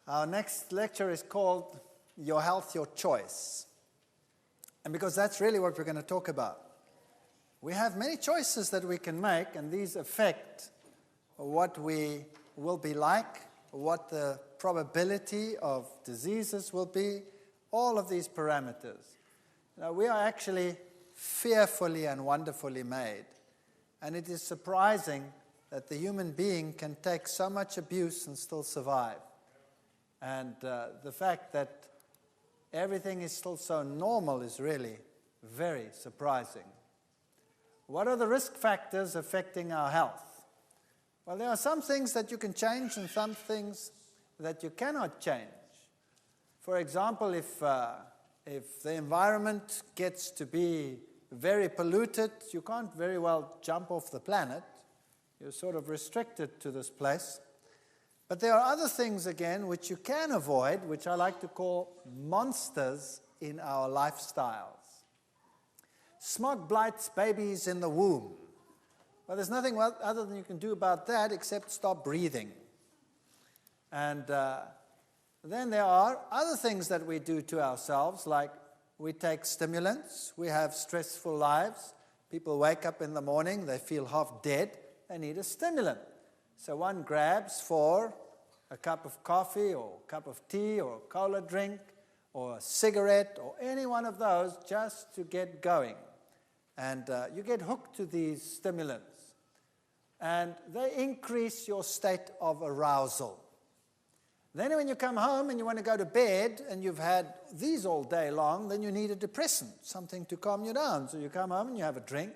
Our next lecture is called Your Health, Your Choice. And because that's really what we're going to talk about. We have many choices that we can make, and these affect what we will be like, what the probability of diseases will be, all of these parameters. Now, we are actually fearfully and wonderfully made. And it is surprising that the human being can take so much abuse and still survive. And the fact that everything is still so normal is really very surprising. What are the risk factors affecting our health? Well, there are some things that you can change and some things that you cannot change. For example, if the environment gets to be very polluted, you can't very well jump off the planet. You're sort of restricted to this place. But there are other things, again, which you can avoid, which I like to call monsters in our lifestyles. Smog blights babies in the womb. Well, there's nothing other than you can do about that except stop breathing. And then there are other things that we do to ourselves, like we take stimulants, we have stressful lives. People wake up in the morning, they feel half dead, they need a stimulant. So one grabs for a cup of coffee or a cup of tea or a cola drink or a cigarette or any one of those just to get going. And you get hooked to these stimulants. And they increase your state of arousal. Then when you come home and you want to go to bed and you've had these all day long, then you need a depressant, something to calm you down. So you come home and you have a drink.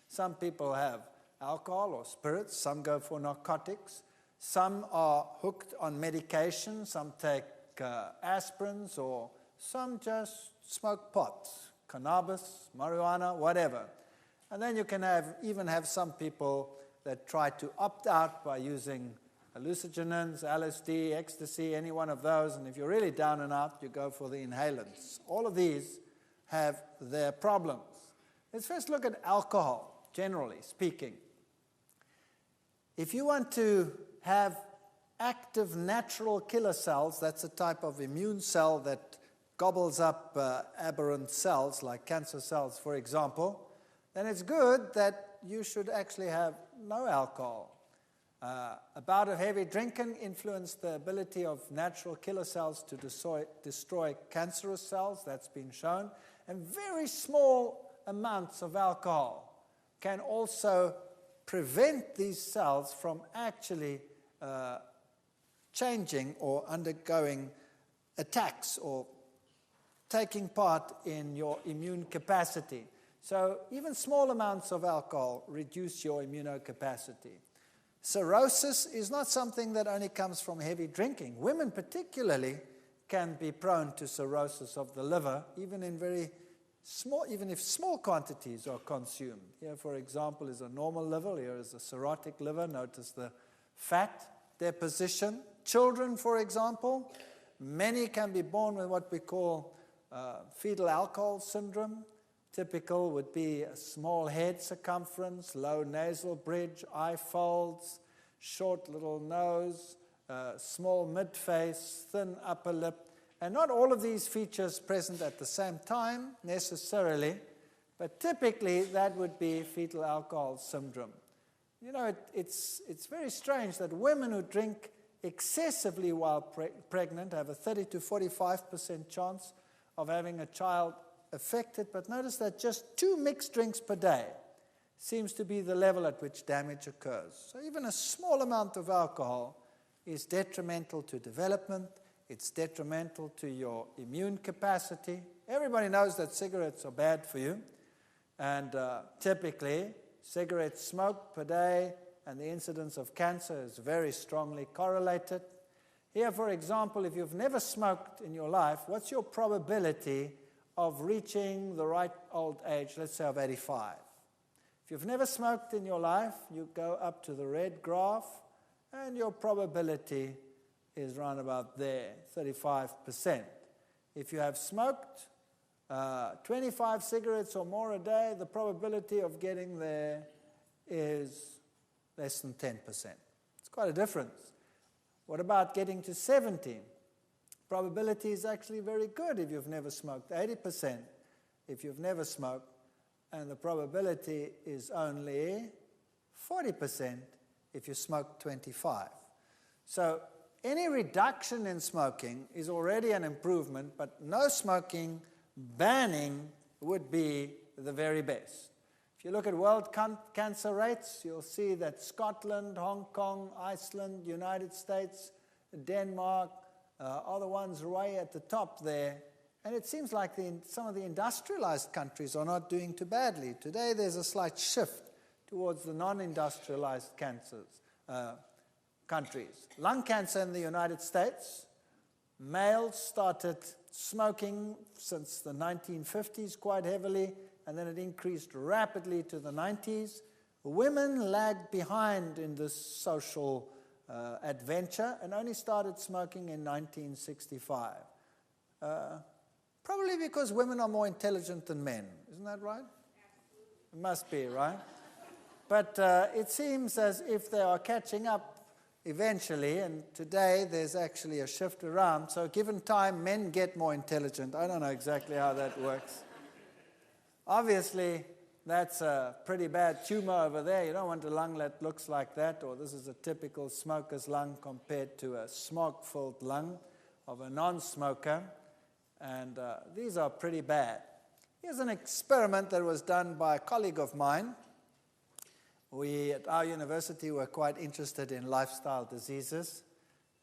Some people have alcohol or spirits, some go for narcotics, some are hooked on medication, some take aspirins, or some just smoke pot, cannabis, marijuana, whatever. And then you can even have some people that try to opt out by using hallucinogens, LSD, ecstasy, any one of those, and if you're really down and out, you go for the inhalants. All of these have their problems. Let's first look at alcohol, generally speaking. If you want to have active natural killer cells, that's a type of immune cell that gobbles up aberrant cells, like cancer cells, for example, then it's good that you should actually have no alcohol. A bout of heavy drinking influenced the ability of natural killer cells to destroy cancerous cells, that's been shown, and very small amounts of alcohol can also prevent these cells from actually changing or undergoing attacks or taking part in your immune capacity. So even small amounts of alcohol reduce your immunocapacity. Cirrhosis is not something that only comes from heavy drinking. Women particularly can be prone to cirrhosis of the liver, even if small quantities are consumed. Here, for example, is a normal liver. Here is a cirrhotic liver. Notice the fat deposition. Children, for example, many can be born with what we call fetal alcohol syndrome. Typical would be a small head circumference, low nasal bridge, eye folds, short little nose, small mid-face, thin upper lip. And not all of these features present at the same time necessarily, but typically that would be fetal alcohol syndrome. You know, it's very strange that women who drink excessively while pregnant have a 30 to 45% chance of having a child affected, but notice that just 2 mixed drinks per day seems to be the level at which damage occurs. So even a small amount of alcohol is detrimental to development. It's detrimental to your immune capacity. Everybody knows that cigarettes are bad for you. And typically, cigarette smoke per day and the incidence of cancer is very strongly correlated. Here, for example, if you've never smoked in your life, what's your probability of reaching the right old age, let's say of 85? If you've never smoked in your life, you go up to the red graph, and your probability is around about there, 35%. If you have smoked 25 cigarettes or more a day, the probability of getting there is less than 10%. It's quite a difference. What about getting to 70? probability is actually very good if you've never smoked, 80% if you've never smoked, and the probability is only 40% if you smoke 25. So any reduction in smoking is already an improvement, but no smoking, banning would be the very best. If you look at world cancer rates, you'll see that Scotland, Hong Kong, Iceland, United States, Denmark are the ones way at the top there. And it seems like some of the industrialized countries are not doing too badly. Today there's a slight shift towards the non-industrialized countries. Lung cancer in the United States, males started smoking since the 1950s quite heavily, and then it increased rapidly to the 90s. Women lagged behind in this social adventure and only started smoking in 1965. Probably because women are more intelligent than men. Isn't that right? Absolutely. It must be, right? But it seems as if they are catching up eventually, and today there's actually a shift around. So given time, men get more intelligent. I don't know exactly how that works. Obviously, that's a pretty bad tumor over there. You don't want a lung that looks like that, or this is a typical smoker's lung compared to a smoke-filled lung of a non-smoker. And these are pretty bad. Here's an experiment that was done by a colleague of mine. We at our university were quite interested in lifestyle diseases.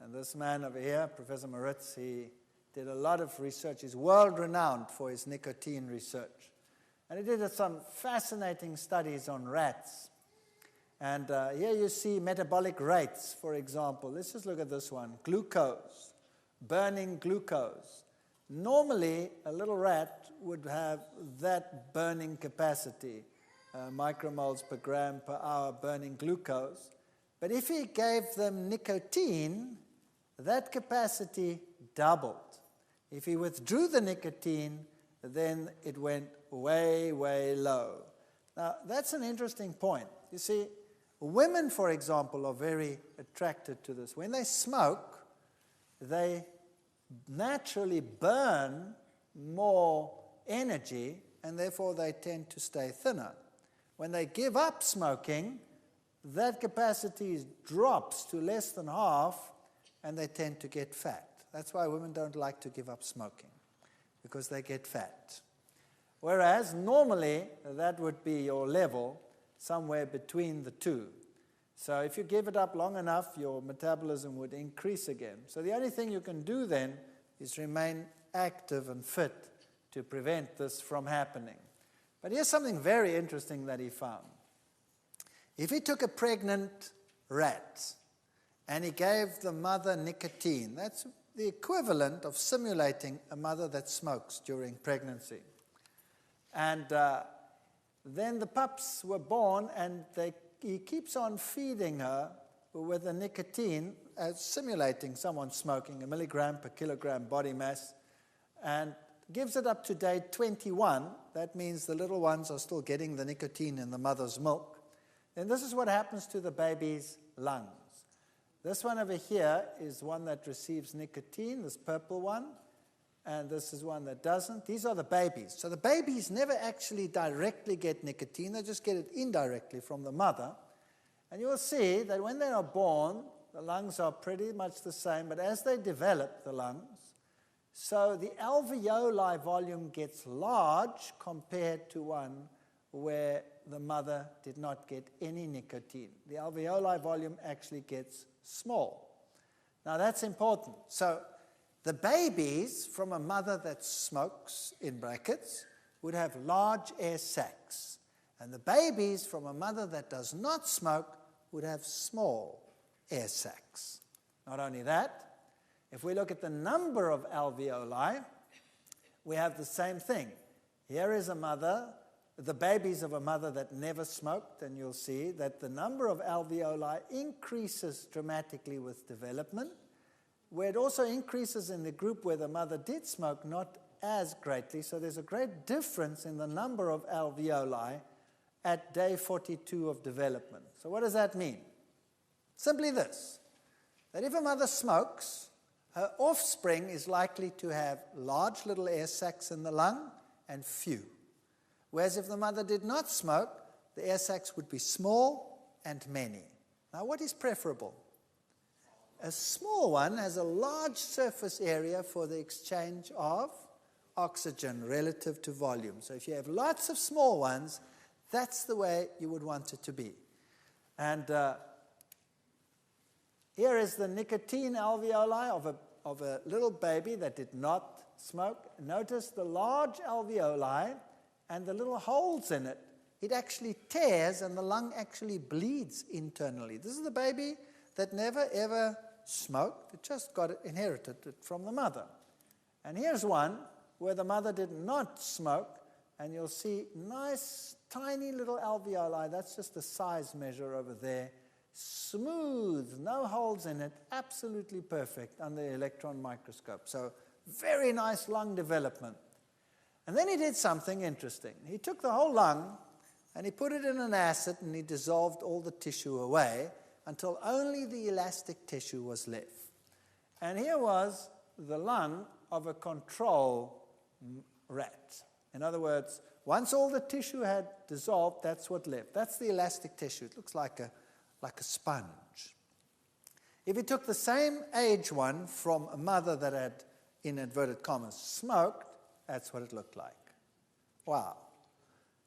And this man over here, Professor Moritz, he did a lot of research. He's world-renowned for his nicotine research. And he did some fascinating studies on rats. And here you see metabolic rates, for example. Let's just look at this one. Glucose, burning glucose. Normally, a little rat would have that burning capacity, micromoles per gram per hour burning glucose. But if he gave them nicotine, that capacity doubled. If he withdrew the nicotine, then it went way, way low. Now, that's an interesting point. You see, women, for example, are very attracted to this. When they smoke, they naturally burn more energy, and therefore they tend to stay thinner. When they give up smoking, that capacity drops to less than half, and they tend to get fat. That's why women don't like to give up smoking, because they get fat. Whereas normally that would be your level, somewhere between the two. So if you give it up long enough, your metabolism would increase again. So the only thing you can do then is remain active and fit to prevent this from happening. But here's something very interesting that he found. If he took a pregnant rat and he gave the mother nicotine, that's the equivalent of simulating a mother that smokes during pregnancy. And then the pups were born, and he keeps on feeding her with the nicotine, simulating someone smoking, 1 milligram per kilogram body mass, and gives it up to day 21. That means the little ones are still getting the nicotine in the mother's milk. Then this is what happens to the baby's lungs. This one over here is one that receives nicotine, this purple one, and this is one that doesn't. These are the babies. So the babies never actually directly get nicotine. They just get it indirectly from the mother. And you will see that when they are born, the lungs are pretty much the same, but as they develop the lungs, so the alveoli volume gets large compared to one where the mother did not get any nicotine. The alveoli volume actually gets small. Now that's important. So the babies from a mother that smokes, in brackets, would have large air sacs. And the babies from a mother that does not smoke would have small air sacs. Not only that, if we look at the number of alveoli, we have the same thing. Here is a mother, the babies of a mother that never smoked, and you'll see that the number of alveoli increases dramatically with development, where it also increases in the group where the mother did smoke, not as greatly. So there's a great difference in the number of alveoli at day 42 of development. So what does that mean? Simply this, that if a mother smokes, her offspring is likely to have large little air sacs in the lung and few. Whereas if the mother did not smoke, the air sacs would be small and many. Now, what is preferable? A small one has a large surface area for the exchange of oxygen relative to volume. So if you have lots of small ones, that's the way you would want it to be. And here is the nicotine alveoli of a little baby that did not smoke. Notice the large alveoli and the little holes in it. It actually tears and the lung actually bleeds internally. This is the baby that never ever smoked. It just inherited it from the mother. And here's one where the mother did not smoke, and you'll see nice tiny little alveoli. That's just a size measure over there. Smooth, no holes in it, absolutely perfect under the electron microscope. So very nice lung development. And then he did something interesting. He took the whole lung and he put it in an acid and he dissolved all the tissue away until only the elastic tissue was left. And here was the lung of a control rat. In other words, once all the tissue had dissolved, that's what left. That's the elastic tissue. It looks like a sponge. If you took the same age one from a mother that had, in inverted commas, smoked, that's what it looked like. Wow.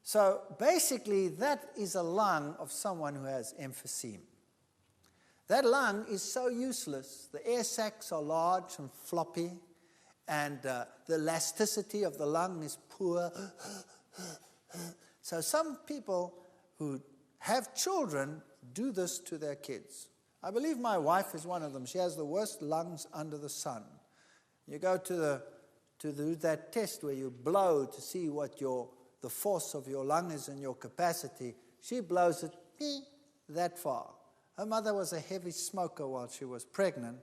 So basically, that is a lung of someone who has emphysema. That lung is so useless. The air sacs are large and floppy, and the elasticity of the lung is poor. So some people who have children do this to their kids. I believe my wife is one of them. She has the worst lungs under the sun. You go to that test where you blow to see what the force of your lung is and your capacity. She blows it that far. Her mother was a heavy smoker while she was pregnant,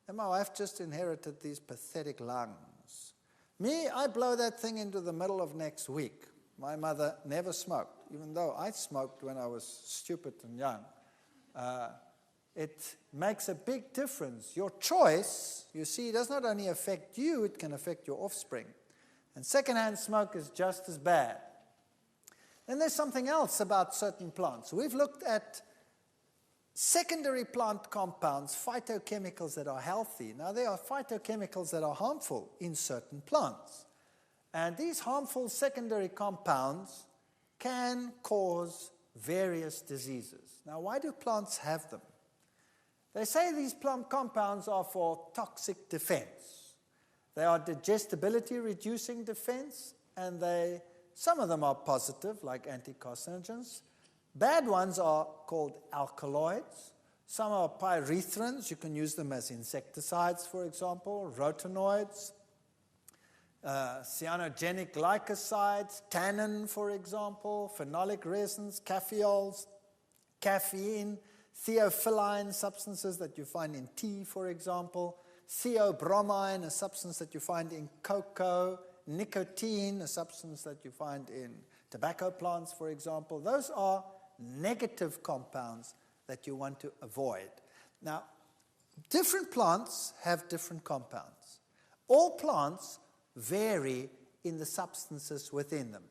and my wife just inherited these pathetic lungs. Me, I blow that thing into the middle of next week. My mother never smoked, even though I smoked when I was stupid and young. It makes a big difference. Your choice, you see, does not only affect you, it can affect your offspring. And secondhand smoke is just as bad. Then there's something else about certain plants. We've looked at secondary plant compounds, phytochemicals that are healthy. Now, there are phytochemicals that are harmful in certain plants. And these harmful secondary compounds can cause various diseases. Now, why do plants have them? They say these plant compounds are for toxic defense. They are digestibility reducing defense, and some of them are positive, like anticarcinogens. Bad ones are called alkaloids. Some are pyrethrins. You can use them as insecticides, for example, rotinoids, cyanogenic glycosides, tannin, for example, phenolic resins, caffeols, caffeine, theophylline substances that you find in tea, for example, theobromine, a substance that you find in cocoa, nicotine, a substance that you find in tobacco plants, for example. Those are negative compounds that you want to avoid. Now, different plants have different compounds. All plants vary in the substances within them.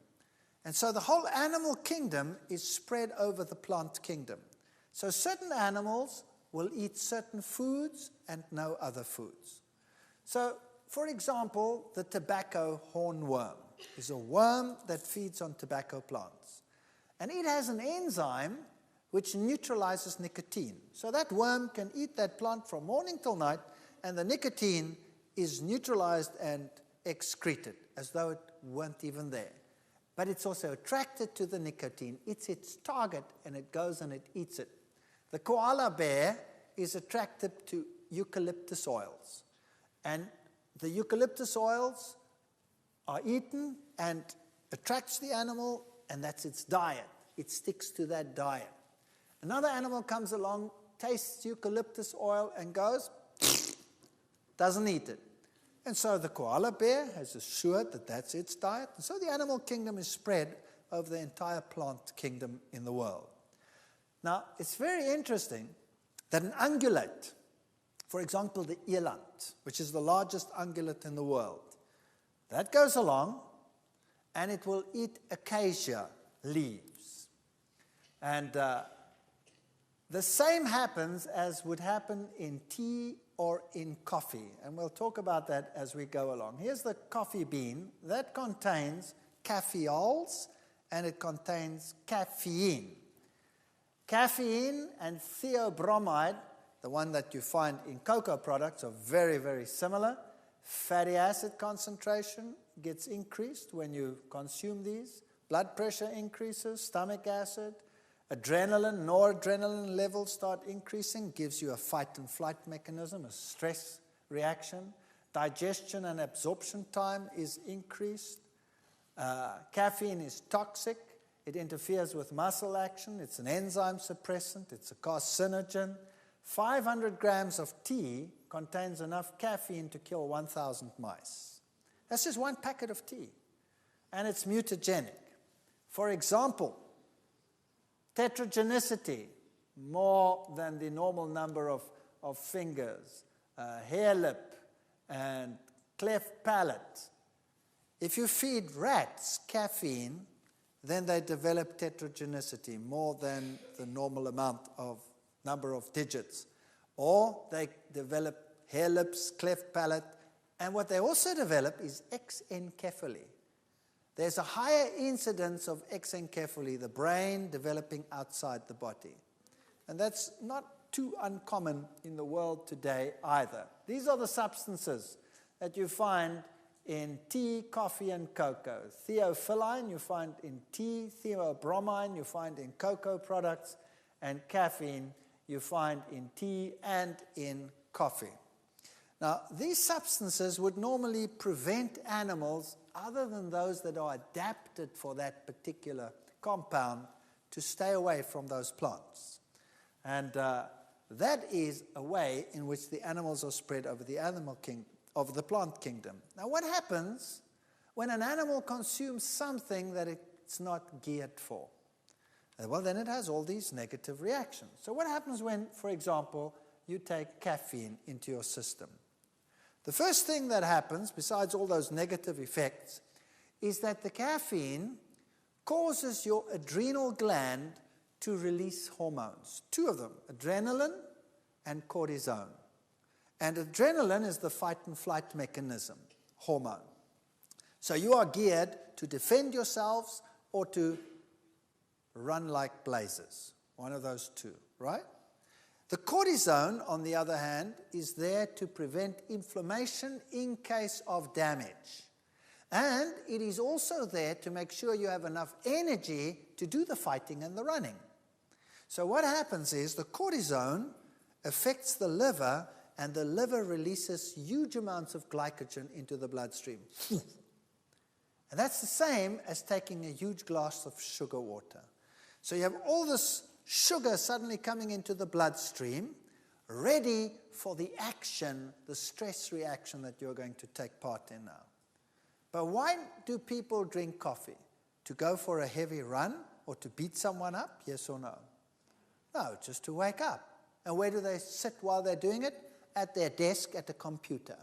And so the whole animal kingdom is spread over the plant kingdom. So certain animals will eat certain foods and no other foods. So, for example, the tobacco hornworm is a worm that feeds on tobacco plants. And it has an enzyme which neutralizes nicotine. So that worm can eat that plant from morning till night, and the nicotine is neutralized and excreted as though it weren't even there. But it's also attracted to the nicotine. It's its target, and it goes and it eats it. The koala bear is attracted to eucalyptus oils. And the eucalyptus oils are eaten and attracts the animal, and that's its diet. It sticks to that diet. Another animal comes along, tastes eucalyptus oil, and goes, doesn't eat it. And so the koala bear has assured that that's its diet. And so the animal kingdom is spread over the entire plant kingdom in the world. Now, it's very interesting that an ungulate, For example, the eland, which is the largest ungulate in the world. That goes along, and it will eat acacia leaves. And the same happens as would happen in tea or in coffee. And we'll talk about that as we go along. Here's the coffee bean. That contains caffeols, and it contains caffeine. Caffeine and theobromide, the one that you find in cocoa products, are very, very similar. Fatty acid concentration gets increased when you consume these. Blood pressure increases, stomach acid. Adrenaline, noradrenaline levels start increasing, gives you a fight and flight mechanism, a stress reaction. Digestion and absorption time is increased. Caffeine is toxic. It interferes with muscle action. It's an enzyme suppressant. It's a carcinogen. 500 grams of tea contains enough caffeine to kill 1,000 mice. That's just one packet of tea. And it's mutagenic. For example, tetragenicity, more than the normal number of fingers, hair lip, and cleft palate. If you feed rats caffeine, then they develop tetragenicity, more than the normal number of digits. Or they develop hair lips, cleft palate, and what they also develop is exencephaly. There's a higher incidence of exencephaly, the brain developing outside the body. And that's not too uncommon in the world today either. These are the substances that you find in tea, coffee, and cocoa. Theophylline you find in tea, theobromine you find in cocoa products, and caffeine you find in tea and in coffee. Now, these substances would normally prevent animals, other than those that are adapted for that particular compound, to stay away from those plants. And that is a way in which the animals are spread over the plant kingdom. Now, what happens when an animal consumes something that it's not geared for? Well, then it has all these negative reactions. So what happens when, for example, you take caffeine into your system? The first thing that happens, besides all those negative effects, is that the caffeine causes your adrenal gland to release hormones. Two of them, adrenaline and cortisone. And adrenaline is the fight and flight mechanism, hormone. So you are geared to defend yourselves or to run like blazes. One of those two, right? The cortisone, on the other hand, is there to prevent inflammation in case of damage. And it is also there to make sure you have enough energy to do the fighting and the running. So what happens is the cortisone affects the liver, and the liver releases huge amounts of glycogen into the bloodstream. And that's the same as taking a huge glass of sugar water. So you have all this sugar suddenly coming into the bloodstream, ready for the action, the stress reaction that you're going to take part in now. But why do people drink coffee? To go for a heavy run or to beat someone up? Yes or no? No, just to wake up. And where do they sit while they're doing it? At their desk at a computer.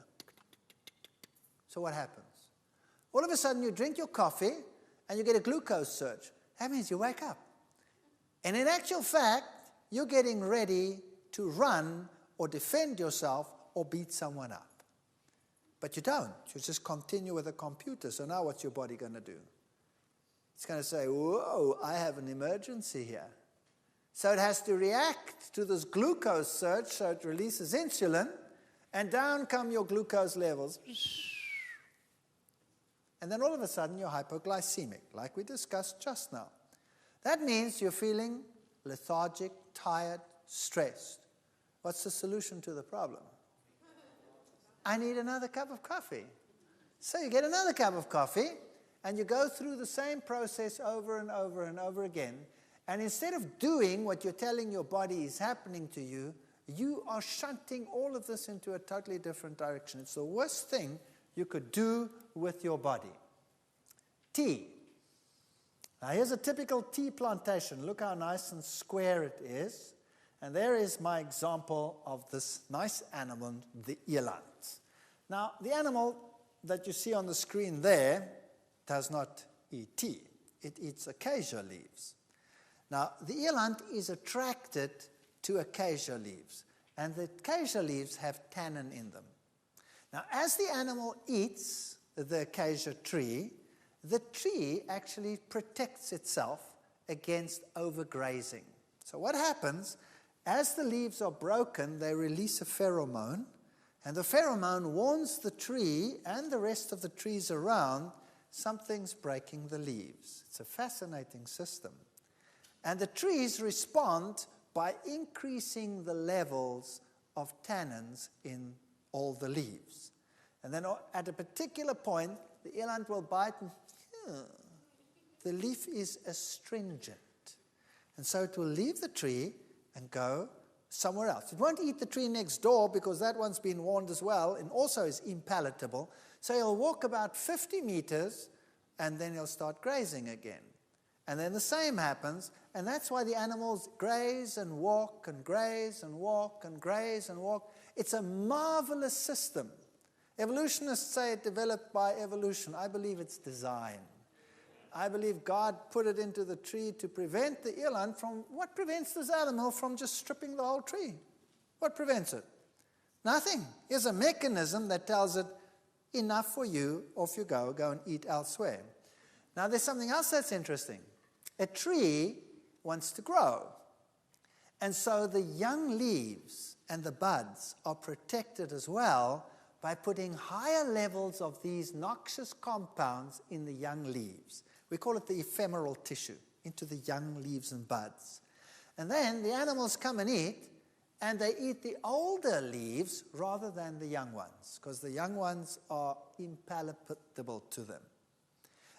So what happens? All of a sudden you drink your coffee and you get a glucose surge. That means you wake up. And in actual fact, you're getting ready to run or defend yourself or beat someone up. But you don't. You just continue with a computer. So now what's your body going to do? It's going to say, whoa, I have an emergency here. So it has to react to this glucose surge, so it releases insulin, and down come your glucose levels. And then all of a sudden you're hypoglycemic, like we discussed just now. That means you're feeling lethargic, tired, stressed. What's the solution to the problem? I need another cup of coffee. So you get another cup of coffee, and you go through the same process over and over and over again. And instead of doing what you're telling your body is happening to you, you are shunting all of this into a totally different direction. It's the worst thing you could do with your body. Tea. Now here's a typical tea plantation. Look how nice and square it is. And there is my example of this nice animal, the eland. Now, the animal that you see on the screen there does not eat tea. It eats acacia leaves. Now, the eland is attracted to acacia leaves, and the acacia leaves have tannin in them. Now, as the animal eats the acacia tree, the tree actually protects itself against overgrazing. So what happens, as the leaves are broken, they release a pheromone, and the pheromone warns the tree and the rest of the trees around something's breaking the leaves. It's a fascinating system. And the trees respond by increasing the levels of tannins in all the leaves. And then at a particular point, the eland will bite and the leaf is astringent. And so it will leave the tree and go somewhere else. It won't eat the tree next door because that one's been warned as well and also is impalatable. So he'll walk about 50 meters and then he'll start grazing again. And then the same happens, and that's why the animals graze and walk and graze and walk and graze and walk. It's a marvelous system. Evolutionists say it developed by evolution. I believe it's design. I believe God put it into the tree to prevent the eland from, what prevents this animal from just stripping the whole tree? What prevents it? Nothing. Here's a mechanism that tells it, enough for you, off you go and eat elsewhere. Now there's something else that's interesting. A tree wants to grow. And so the young leaves and the buds are protected as well by putting higher levels of these noxious compounds in the young leaves. We call it the ephemeral tissue, into the young leaves and buds. And then the animals come and eat, and they eat the older leaves rather than the young ones, because the young ones are impalatable to them.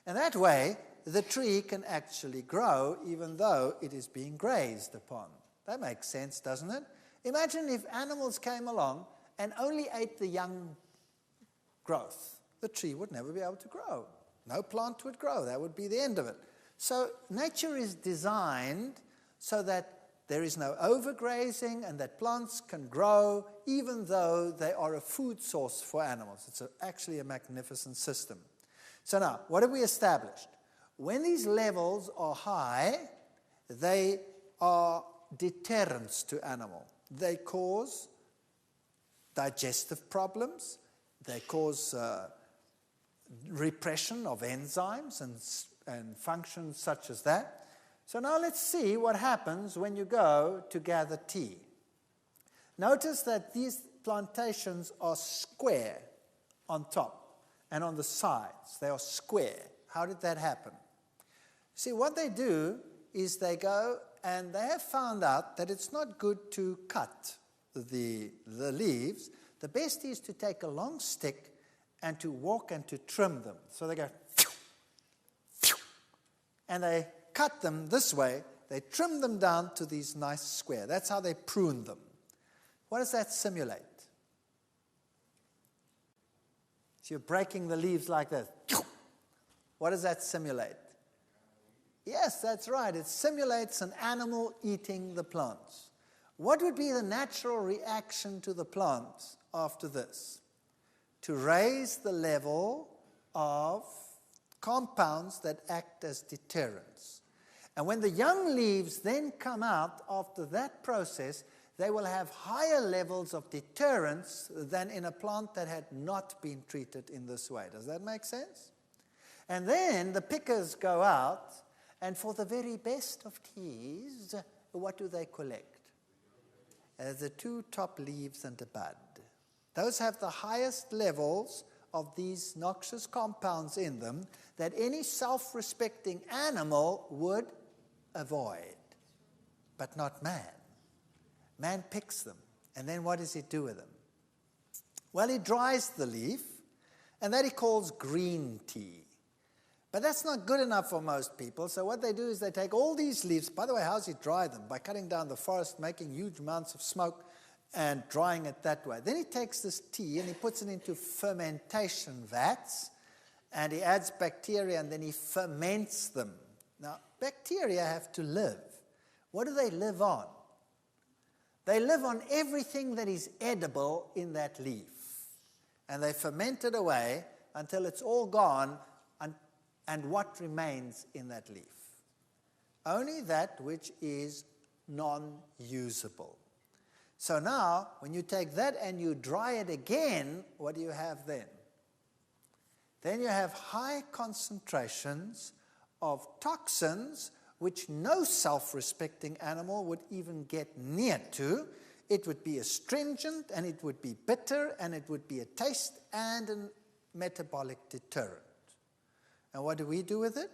And that way, the tree can actually grow even though it is being grazed upon. That makes sense, doesn't it? Imagine if animals came along and only ate the young growth. The tree would never be able to grow. No plant would grow. That would be the end of it. So nature is designed so that there is no overgrazing and that plants can grow even though they are a food source for animals. It's actually a magnificent system. So now, what have we established? When these levels are high, they are deterrents to animal. They cause digestive problems. They cause repression of enzymes and functions such as that. So now let's see what happens when you go to gather tea. Notice that these plantations are square on top and on the sides. They are square. How did that happen? See, what they do is they go and they have found out that it's not good to cut the leaves. The best is to take a long stick and to walk and to trim them. So they go, and they cut them this way. They trim them down to these nice square. That's how they prune them. What does that simulate? So you're breaking the leaves like this. What does that simulate? Yes, that's right. It simulates an animal eating the plants. What would be the natural reaction to the plants after this? To raise the level of compounds that act as deterrents. And when the young leaves then come out after that process, they will have higher levels of deterrence than in a plant that had not been treated in this way. Does that make sense? And then the pickers go out, and for the very best of teas, what do they collect? The two top leaves and a bud. Those have the highest levels of these noxious compounds in them that any self-respecting animal would avoid, but not man. Man picks them, and then what does he do with them? Well, he dries the leaf, and that he calls green tea. But that's not good enough for most people, so what they do is they take all these leaves. By the way, how does he dry them? By cutting down the forest, making huge amounts of smoke, and drying it that way. Then he takes this tea and he puts it into fermentation vats, and he adds bacteria, and then he ferments them. Now, bacteria have to live. What do they live on? They live on everything that is edible in that leaf. And they ferment it away until it's all gone, and what remains in that leaf? Only that which is non-usable. So now, when you take that and you dry it again, what do you have then? Then you have high concentrations of toxins which no self-respecting animal would even get near to. It would be astringent, and it would be bitter, and it would be a taste and a metabolic deterrent. And what do we do with it?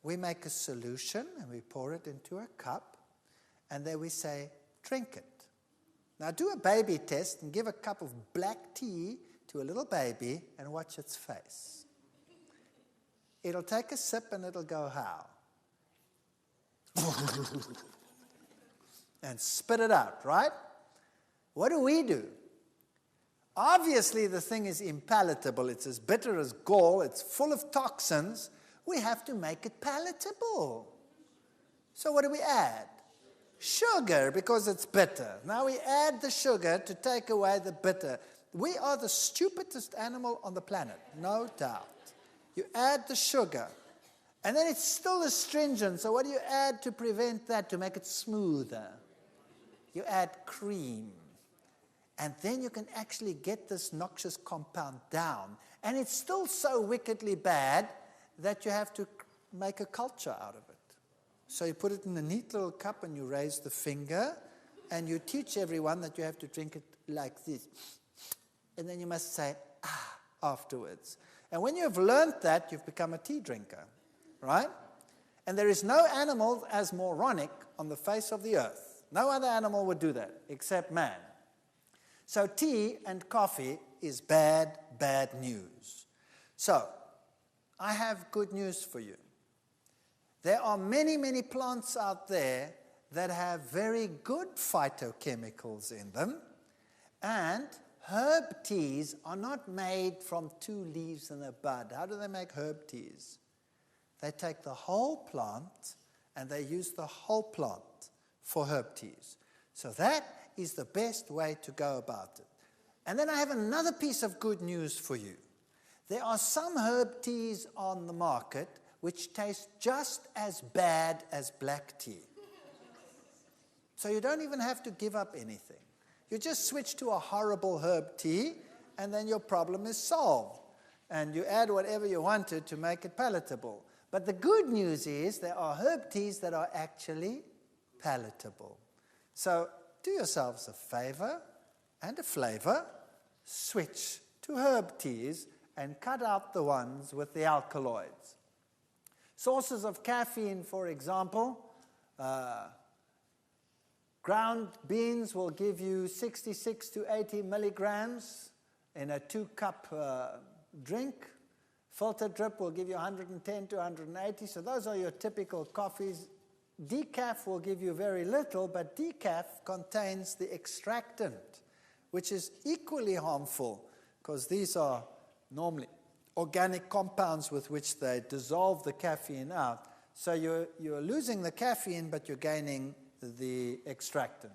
We make a solution, and we pour it into a cup, and then we say, drink it. Now do a baby test and give a cup of black tea to a little baby and watch its face. It'll take a sip and it'll go, how? And spit it out, right? What do? Obviously, the thing is impalatable. It's as bitter as gall. It's full of toxins. We have to make it palatable. So what do we add? Sugar, because it's bitter. Now we add the sugar to take away the bitter. We are the stupidest animal on the planet, no doubt. You add the sugar, and then it's still astringent. So what do you add to prevent that, to make it smoother? You add cream. And then you can actually get this noxious compound down. And it's still so wickedly bad that you have to make a culture out of it. So you put it in a neat little cup and you raise the finger and you teach everyone that you have to drink it like this. And then you must say, ah, afterwards. And when you've learned that, you've become a tea drinker, right? And there is no animal as moronic on the face of the earth. No other animal would do that except man. So tea and coffee is bad, bad news. So I have good news for you. There are many, many plants out there that have very good phytochemicals in them, and herb teas are not made from 2 leaves and a bud. How do they make herb teas? They take the whole plant and they use the whole plant for herb teas. So that is the best way to go about it. And then I have another piece of good news for you. There are some herb teas on the market which taste just as bad as black tea. So you don't even have to give up anything. You just switch to a horrible herb tea, and then your problem is solved. And you add whatever you wanted to make it palatable. But the good news is there are herb teas that are actually palatable. So do yourselves a favor and a flavor. Switch to herb teas and cut out the ones with the alkaloids. Sources of caffeine, for example, ground beans will give you 66 to 80 milligrams in a 2-cup drink. Filter drip will give you 110 to 180. So those are your typical coffees. Decaf will give you very little, but decaf contains the extractant, which is equally harmful because these are normally organic compounds with which they dissolve the caffeine out. So you're losing the caffeine, but you're gaining the extractant.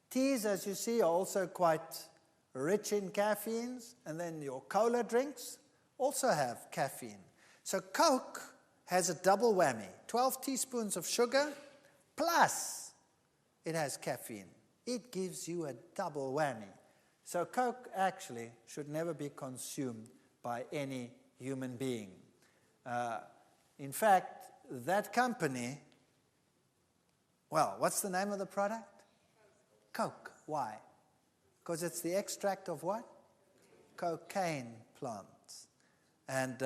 Teas, as you see, are also quite rich in caffeines, and then your cola drinks also have caffeine. So Coke has a double whammy, 12 teaspoons of sugar, plus it has caffeine. It gives you a double whammy. So Coke actually should never be consumed by any human being. In fact, that company, well, what's the name of the product? Coke. Why? Because it's the extract of what? Cocaine plants. And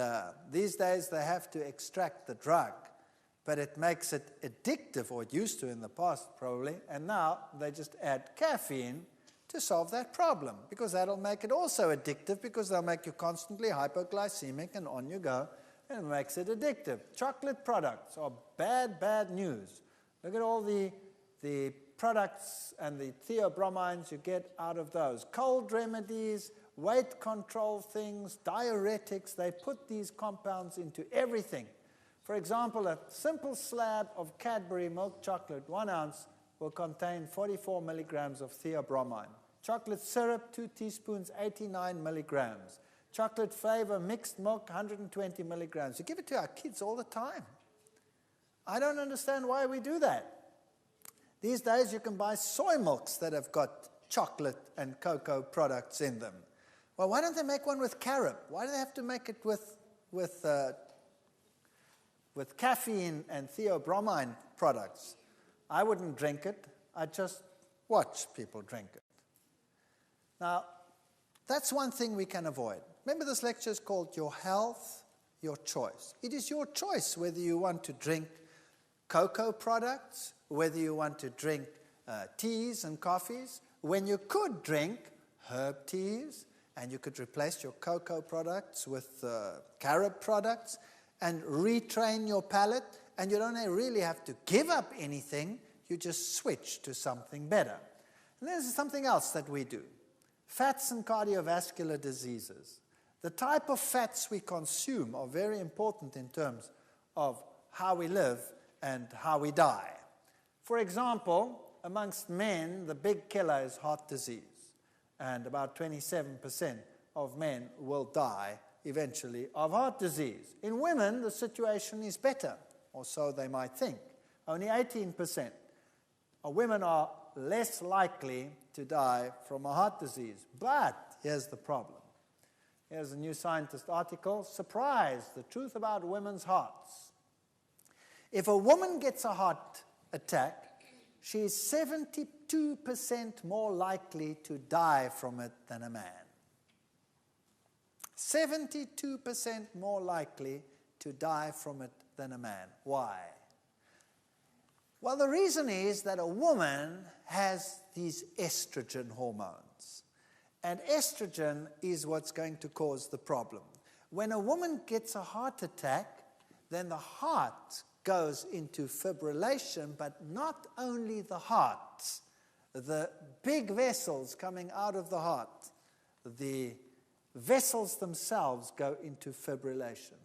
these days they have to extract the drug, but it makes it addictive, or it used to in the past probably, and now they just add caffeine to solve that problem, because that'll make it also addictive, because they'll make you constantly hypoglycemic and on you go, and it makes it addictive. Chocolate products are bad, bad news. Look at all the products and the theobromines you get out of those. Cold remedies, weight control things, diuretics, they put these compounds into everything. For example, a simple slab of Cadbury milk chocolate, 1 ounce, will contain 44 milligrams of theobromine. Chocolate syrup, 2 teaspoons, 89 milligrams. Chocolate flavor, mixed milk, 120 milligrams. We give it to our kids all the time. I don't understand why we do that. These days you can buy soy milks that have got chocolate and cocoa products in them. Well, why don't they make one with carob? Why do they have to make it with caffeine and theobromine products? I wouldn't drink it. I'd just watch people drink it. Now, that's one thing we can avoid. Remember, this lecture is called Your Health, Your Choice. It is your choice whether you want to drink cocoa products, whether you want to drink teas and coffees, when you could drink herb teas, and you could replace your cocoa products with carob products and retrain your palate, and you don't really have to give up anything, you just switch to something better. And there's something else that we do. Fats and cardiovascular diseases. The type of fats we consume are very important in terms of how we live and how we die. For example, amongst men, the big killer is heart disease. And about 27% of men will die eventually of heart disease. In women, the situation is better, or so they might think. Only 18% of women are less likely to die from a heart disease. But here's the problem. Here's a New Scientist article. Surprise, the truth about women's hearts. If a woman gets a heart attack, she is 72% more likely to die from it than a man. 72% more likely to die from it than a man. Why? Well, the reason is that a woman has these estrogen hormones. And estrogen is what's going to cause the problem. When a woman gets a heart attack, then the heart goes into fibrillation, but not only the heart. The big vessels coming out of the heart, the vessels themselves go into fibrillation.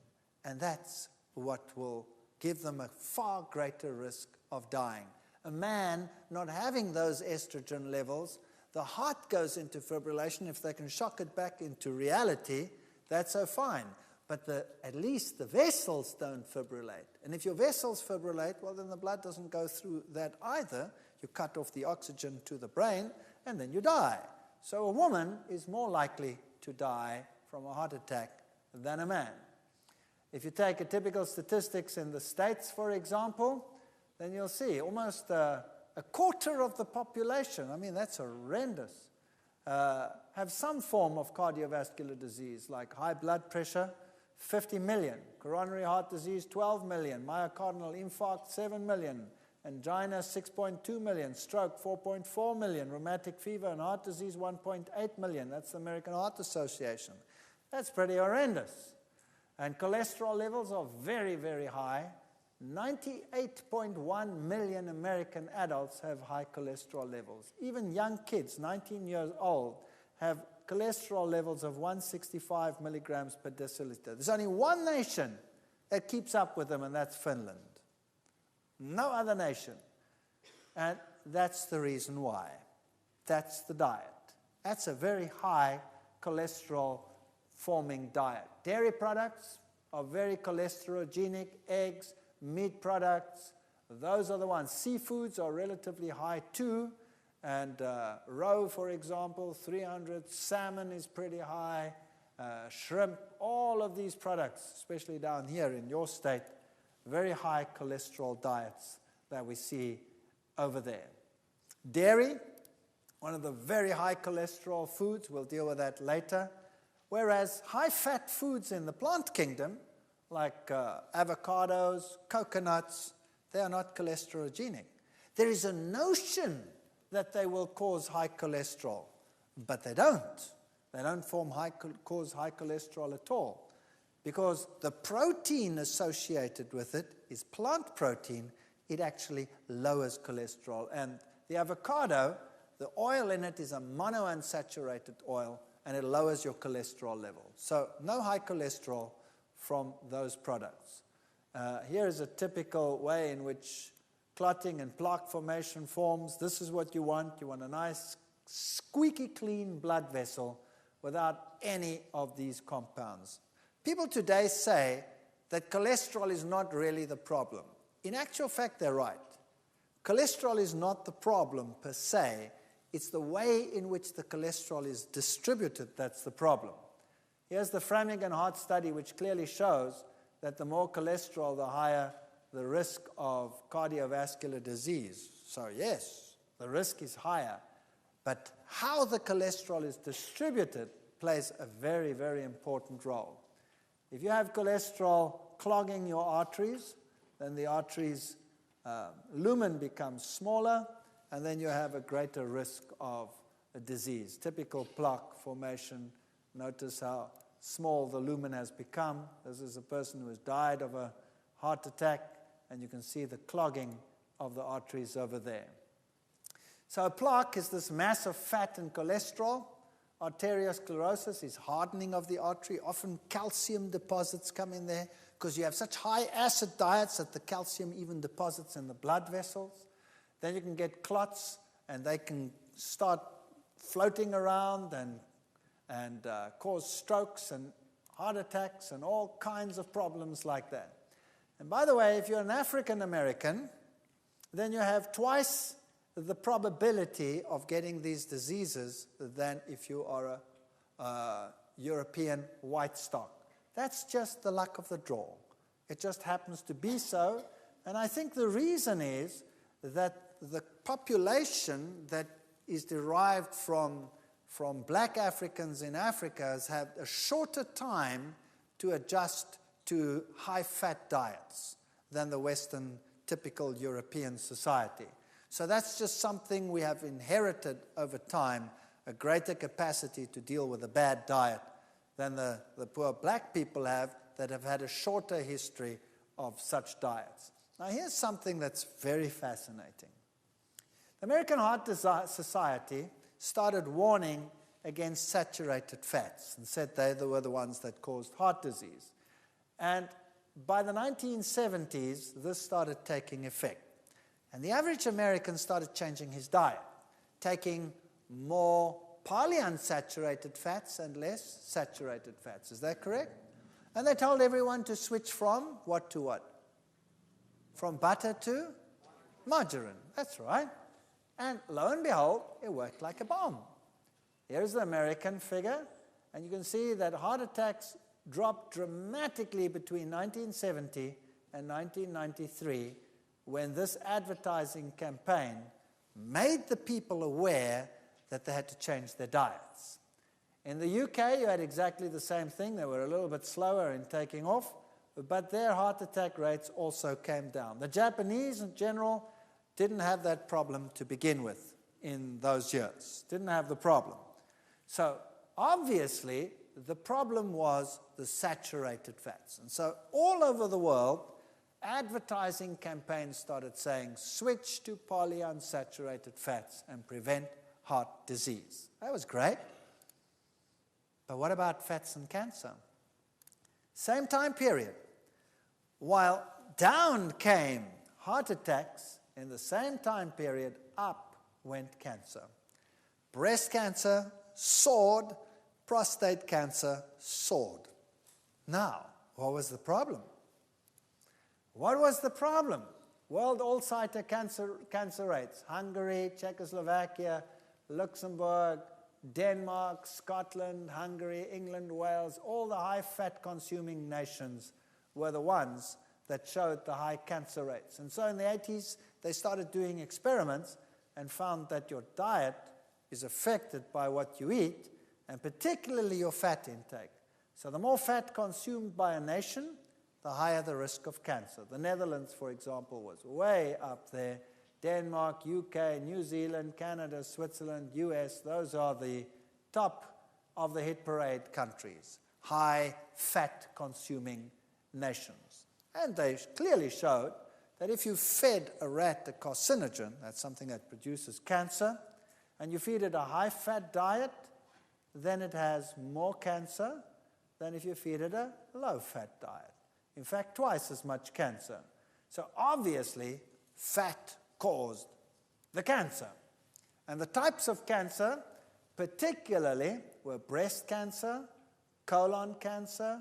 And that's what will give them a far greater risk of dying. A man not having those estrogen levels, the heart goes into fibrillation. If they can shock it back into reality, that's so fine. But at least the vessels don't fibrillate. And if your vessels fibrillate, well, then the blood doesn't go through that either. You cut off the oxygen to the brain, and then you die. So a woman is more likely to die from a heart attack than a man. If you take a typical statistics in the States, for example, then you'll see almost a quarter of the population, I mean, that's horrendous, have some form of cardiovascular disease, like high blood pressure, 50 million, coronary heart disease, 12 million, myocardial infarct, 7 million, angina, 6.2 million, stroke, 4.4 million, rheumatic fever and heart disease, 1.8 million. That's the American Heart Association. That's pretty horrendous. And cholesterol levels are very, very high. 98.1 million American adults have high cholesterol levels. Even young kids, 19 years old, have cholesterol levels of 165 milligrams per deciliter. There's only one nation that keeps up with them, and that's Finland. No other nation. And that's the reason why. That's the diet. That's a very high cholesterol-forming diet. Dairy products are very cholesterogenic. Eggs, meat products, those are the ones. Seafoods are relatively high too. And roe, for example, 300. Salmon is pretty high. Shrimp, all of these products, especially down here in your state, very high cholesterol diets that we see over there. Dairy, one of the very high cholesterol foods. We'll deal with that later. Whereas high-fat foods in the plant kingdom, like avocados, coconuts, they are not cholesterogenic. There is a notion that they will cause high cholesterol, but they don't. They don't cause high cholesterol at all, because the protein associated with it is plant protein. It actually lowers cholesterol. And the avocado, the oil in it is a monounsaturated oil, and it lowers your cholesterol level. So no high cholesterol from those products. Here is a typical way in which clotting and plaque formation forms. This is what you want. You want a nice, squeaky clean blood vessel without any of these compounds. People today say that cholesterol is not really the problem. In actual fact, they're right. Cholesterol is not the problem per se. It's the way in which the cholesterol is distributed that's the problem. Here's the Framingham heart study, which clearly shows that the more cholesterol, the higher the risk of cardiovascular disease. So yes, the risk is higher, but how the cholesterol is distributed plays a very, very important role. If you have cholesterol clogging your arteries, then the arteries' lumen becomes smaller, and then you have a greater risk of a disease. Typical plaque formation. Notice how small the lumen has become. This is a person who has died of a heart attack, and you can see the clogging of the arteries over there. So a plaque is this mass of fat and cholesterol. Arteriosclerosis is hardening of the artery. Often calcium deposits come in there because you have such high acid diets that the calcium even deposits in the blood vessels. Then you can get clots, and they can start floating around and cause strokes and heart attacks and all kinds of problems like that. And by the way, if you're an African American, then you have twice the probability of getting these diseases than if you are a European white stock. That's just the luck of the draw. It just happens to be so. And I think the reason is that the population that is derived from black Africans in Africa has had a shorter time to adjust to high-fat diets than the Western typical European society. So that's just something we have inherited over time, a greater capacity to deal with a bad diet than the poor black people have that have had a shorter history of such diets. Now here's something that's very fascinating. The American Heart Society started warning against saturated fats and said they were the ones that caused heart disease. And by the 1970s, this started taking effect. And the average American started changing his diet, taking more polyunsaturated fats and less saturated fats. Is that correct? And they told everyone to switch from what to what? From butter to margarine. That's right. And lo and behold, it worked like a bomb. Here's the American figure, and you can see that heart attacks dropped dramatically between 1970 and 1993 when this advertising campaign made the people aware that they had to change their diets. In the UK, you had exactly the same thing. They were a little bit slower in taking off, but their heart attack rates also came down. The Japanese, in general, didn't have that problem to begin with in those years. Didn't have the problem. So, obviously, the problem was the saturated fats. And so, all over the world, advertising campaigns started saying, switch to polyunsaturated fats and prevent heart disease. That was great. But what about fats and cancer? Same time period. While down came heart attacks, in the same time period, up went cancer. Breast cancer soared, prostate cancer soared. Now, what was the problem? What was the problem? World all-siter cancer rates. Hungary, Czechoslovakia, Luxembourg, Denmark, Scotland, Hungary, England, Wales, all the high-fat consuming nations were the ones that showed the high cancer rates. And so in the 80s, they started doing experiments and found that your diet is affected by what you eat, and particularly your fat intake. So the more fat consumed by a nation, the higher the risk of cancer. The Netherlands, for example, was way up there. Denmark, UK, New Zealand, Canada, Switzerland, US, those are the top of the hit parade countries, high fat consuming nations. And they clearly showed that if you fed a rat a carcinogen, that's something that produces cancer, and you feed it a high-fat diet, then it has more cancer than if you feed it a low-fat diet. In fact, twice as much cancer. So obviously, fat caused the cancer. And the types of cancer particularly were breast cancer, colon cancer,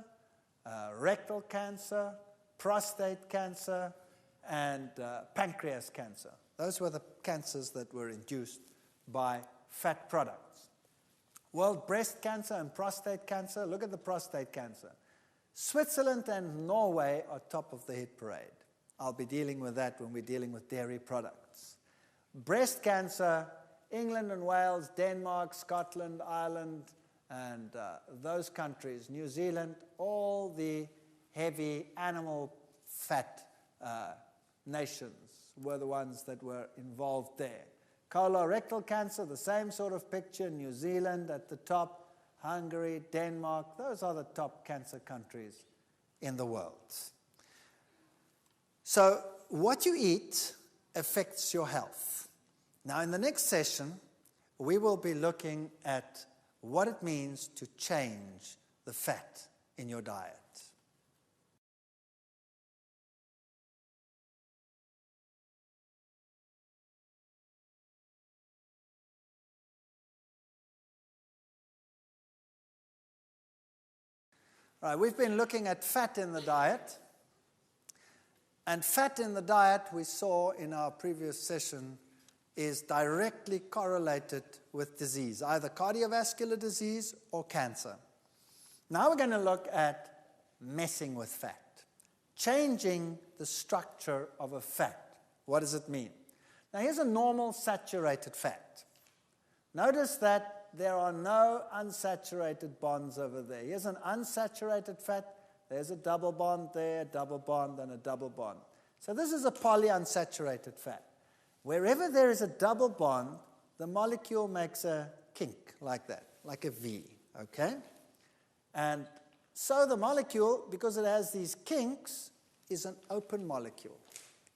rectal cancer, prostate cancer, and pancreas cancer. Those were the cancers that were induced by fat products. Well, breast cancer and prostate cancer, look at the prostate cancer. Switzerland and Norway are top of the hit parade. I'll be dealing with that when we're dealing with dairy products. Breast cancer, England and Wales, Denmark, Scotland, Ireland, and those countries, New Zealand, all the heavy animal fat nations were the ones that were involved there. Colorectal cancer, the same sort of picture, New Zealand at the top, Hungary, Denmark, those are the top cancer countries in the world. So what you eat affects your health. Now in the next session, we will be looking at what it means to change the fat in your diet. All right, we've been looking at fat in the diet. And fat in the diet, we saw in our previous session, is directly correlated with disease, either cardiovascular disease or cancer. Now we're going to look at messing with fat, changing the structure of a fat. What does it mean? Now here's a normal saturated fat. Notice that there are no unsaturated bonds over there. Here's an unsaturated fat. There's a double bond there, a double bond, and a double bond. So this is a polyunsaturated fat. Wherever there is a double bond, the molecule makes a kink like that, like a V, okay? And so the molecule, because it has these kinks, is an open molecule.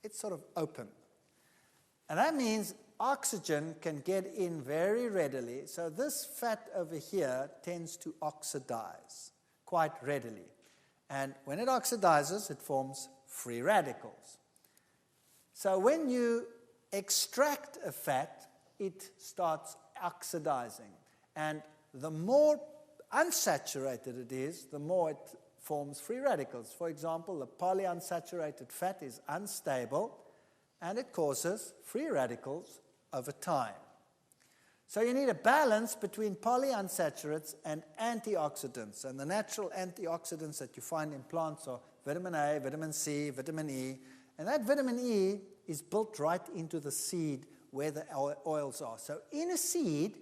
It's sort of open. And that means oxygen can get in very readily. So this fat over here tends to oxidize quite readily. And when it oxidizes, it forms free radicals. So when you extract a fat, it starts oxidizing. And the more unsaturated it is, the more it forms free radicals. For example, the polyunsaturated fat is unstable, and it causes free radicals over time. So you need a balance between polyunsaturates and antioxidants. And the natural antioxidants that you find in plants are vitamin A, vitamin C, vitamin E. And that vitamin E is built right into the seed where the oils are. So in a seed,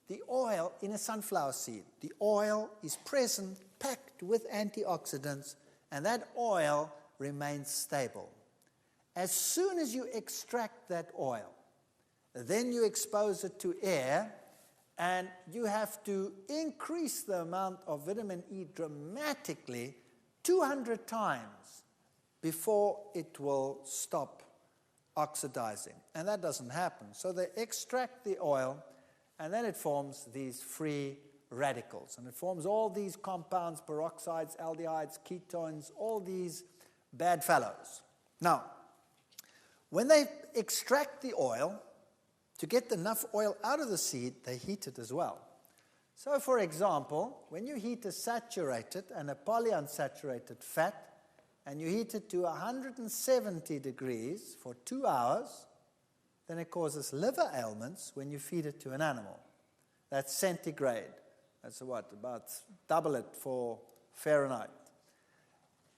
the oil, in a sunflower seed, the oil is present, packed with antioxidants, and that oil remains stable. As soon as you extract that oil, then you expose it to air, and you have to increase the amount of vitamin E dramatically, 200 times, before it will stop oxidizing. And that doesn't happen. So they extract the oil, and then it forms these free radicals. And it forms all these compounds, peroxides, aldehydes, ketones, all these bad fellows. Now, when they extract the oil, to get enough oil out of the seed, they heat it as well. So, for example, when you heat a saturated and a polyunsaturated fat, and you heat it to 170 degrees for 2 hours, then it causes liver ailments when you feed it to an animal. That's centigrade. That's what, about double it for Fahrenheit.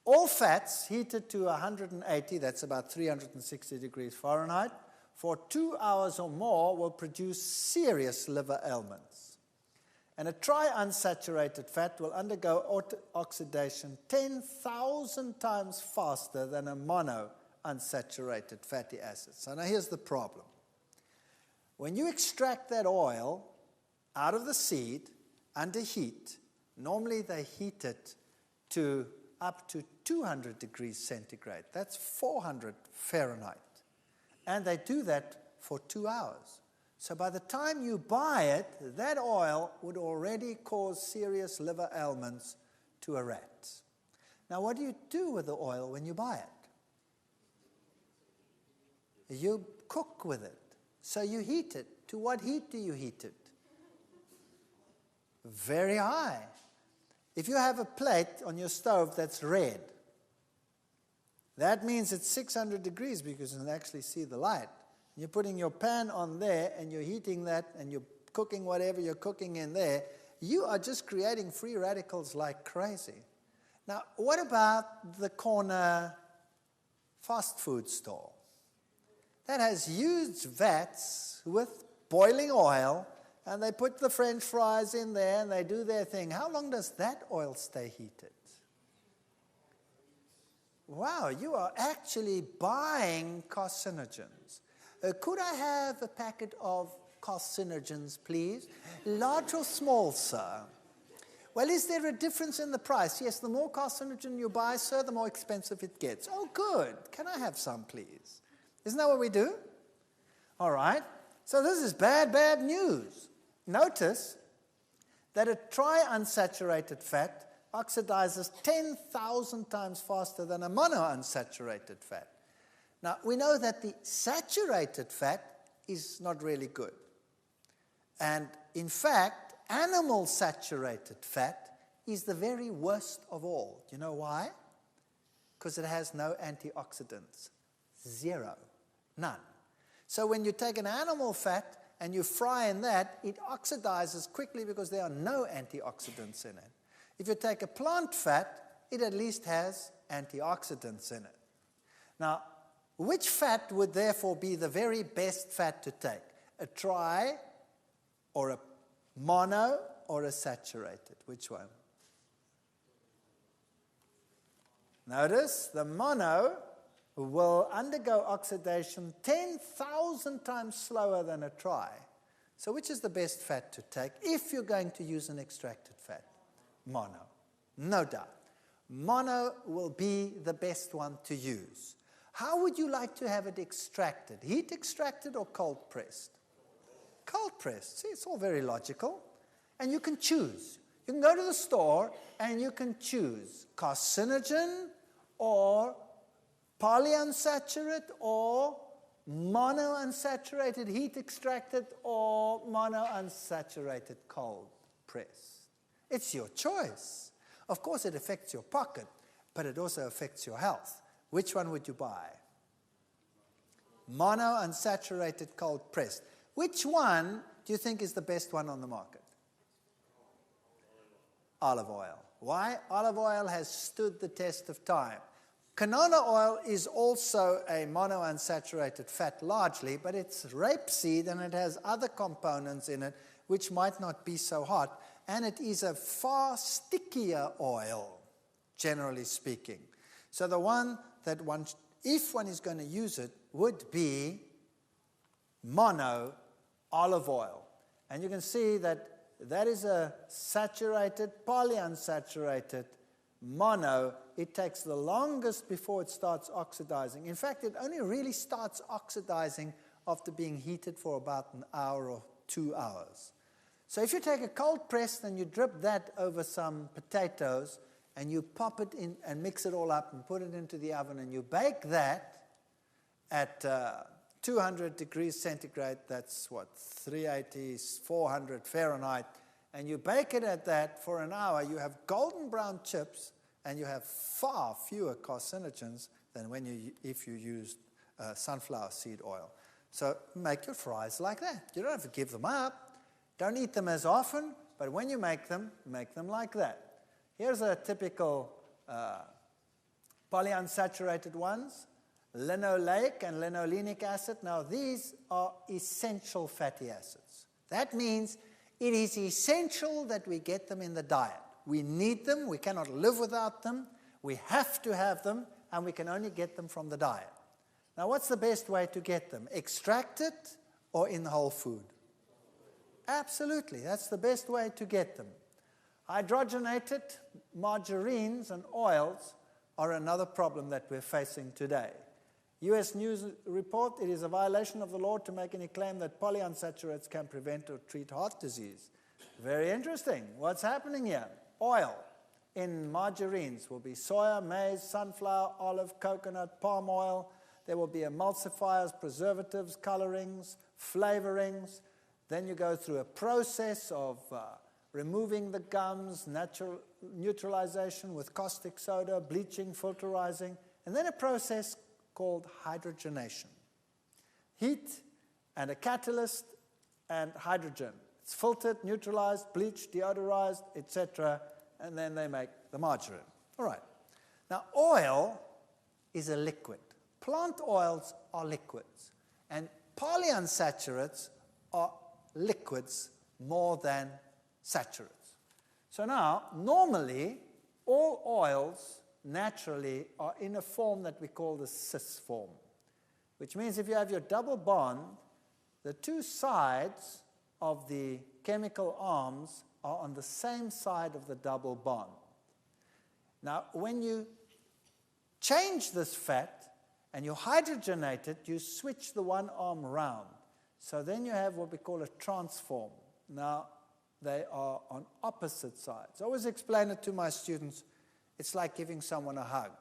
All fats heated to 180, that's about 360 degrees Fahrenheit, for 2 hours or more will produce serious liver ailments. And a triunsaturated fat will undergo oxidation 10,000 times faster than a monounsaturated fatty acid. So now here's the problem. When you extract that oil out of the seed under heat, normally they heat it to up to 200 degrees centigrade. That's 400 Fahrenheit. And they do that for 2 hours. So by the time you buy it, that oil would already cause serious liver ailments to a rat. Now, what do you do with the oil when you buy it? you cook with it. So you heat it. To what heat do you heat it? Very high. If you have a plate on your stove that's red, that means it's 600 degrees because you can actually see the light. You're putting your pan on there and you're heating that and you're cooking whatever you're cooking in there. You are just creating free radicals like crazy. Now, what about the corner fast food store? That has huge vats with boiling oil, and they put the French fries in there and they do their thing. How long does that oil stay heated? Wow, you are actually buying carcinogens. Could I have a packet of carcinogens, please? Large or small, sir? Well, is there a difference in the price? Yes, the more carcinogen you buy, sir, the more expensive it gets. Oh, good. Can I have some, please? Isn't that what we do? All right. So this is bad, bad news. Notice that a triunsaturated fat oxidizes 10,000 times faster than a monounsaturated fat. Now, we know that the saturated fat is not really good. And in fact, animal saturated fat is the very worst of all. Do you know why? Because it has no antioxidants. Zero. None. So when you take an animal fat and you fry in that, it oxidizes quickly because there are no antioxidants in it. If you take a plant fat, it at least has antioxidants in it. Now, which fat would therefore be the very best fat to take? A tri, or a mono, or a saturated? Which one? Notice the mono will undergo oxidation 10,000 times slower than a tri. So which is the best fat to take if you're going to use an extracted fat? Mono. No doubt. Mono will be the best one to use. How would you like to have it extracted? Heat extracted or cold pressed? Cold pressed. See, it's all very logical. And you can choose. You can go to the store and you can choose carcinogen or polyunsaturated or monounsaturated heat extracted or monounsaturated cold pressed. It's your choice. Of course, it affects your pocket, but it also affects your health. Which one would you buy? Monounsaturated cold pressed. Which one do you think is the best one on the market? Olive oil. Why? Olive oil has stood the test of time. Canola oil is also a monounsaturated fat largely, but it's rapeseed and it has other components in it which might not be so hot, and it is a far stickier oil, generally speaking. So the one that if one is going to use it, would be mono olive oil. And you can see that that is a saturated, polyunsaturated mono. It takes the longest before it starts oxidizing. In fact, it only really starts oxidizing after being heated for about an hour or 2 hours. So if you take a cold press and you drip that over some potatoes and you pop it in and mix it all up and put it into the oven and you bake that at 200 degrees centigrade, that's what, 380, 400 Fahrenheit, and you bake it at that for an hour, you have golden brown chips and you have far fewer carcinogens than if you used sunflower seed oil. So make your fries like that. You don't have to give them up. Don't eat them as often, but when you make them like that. Here's a typical polyunsaturated ones, linoleic and linolenic acid. Now, these are essential fatty acids. That means it is essential that we get them in the diet. We need them. We cannot live without them. We have to have them, and we can only get them from the diet. Now, what's the best way to get them? Extracted or in whole food? Absolutely. That's the best way to get them. Hydrogenated margarines and oils are another problem that we're facing today. U.S. News report, it is a violation of the law to make any claim that polyunsaturates can prevent or treat heart disease. Very interesting. What's happening here? Oil in margarines will be soya, maize, sunflower, olive, coconut, palm oil. there will be emulsifiers, preservatives, colorings, flavorings. Then you go through a process of removing the gums, natural neutralization with caustic soda, bleaching, filterizing, and then a process called hydrogenation. Heat and a catalyst and hydrogen. It's filtered, neutralized, bleached, deodorized, etc., and then they make the margarine. All right. Now, oil is a liquid. Plant oils are liquids, and polyunsaturates are liquids more than saturates. So now, normally, all oils naturally are in a form that we call the cis form, which means if you have your double bond, the two sides of the chemical arms are on the same side of the double bond. Now, when you change this fat and you hydrogenate it, you switch the one arm round. So then you have what we call a transform. Now, they are on opposite sides. I always explain it to my students. It's like giving someone a hug.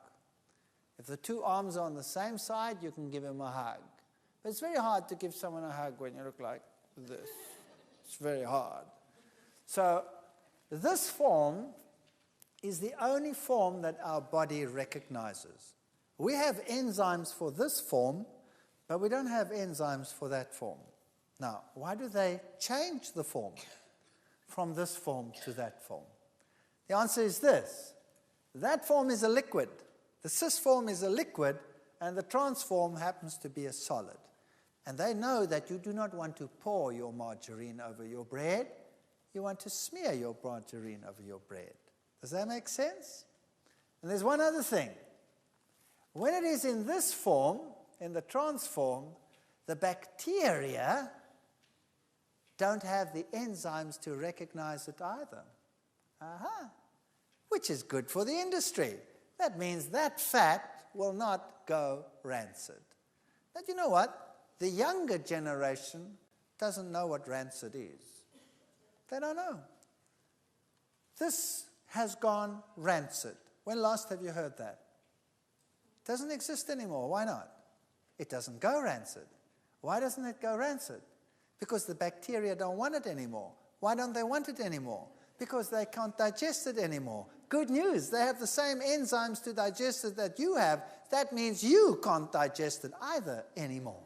If the two arms are on the same side, you can give him a hug. But it's very hard to give someone a hug when you look like this. It's very hard. So this form is the only form that our body recognizes. We have enzymes for this form, but we don't have enzymes for that form. Now, why do they change the form from this form to that form? The answer is this. That form is a liquid. The cis form is a liquid, and the trans form happens to be a solid. And they know that you do not want to pour your margarine over your bread. You want to smear your margarine over your bread. Does that make sense? And there's one other thing. When it is in this form, in the trans form, the bacteria don't have the enzymes to recognize it either. Which is good for the industry. That means that fat will not go rancid. But you know what? The younger generation doesn't know what rancid is. They don't know. This has gone rancid. When last have you heard that? It doesn't exist anymore. Why not? It doesn't go rancid. Why doesn't it go rancid? Because the bacteria don't want it anymore. Why don't they want it anymore? Because they can't digest it anymore. Good news, they have the same enzymes to digest it that you have. That means you can't digest it either anymore.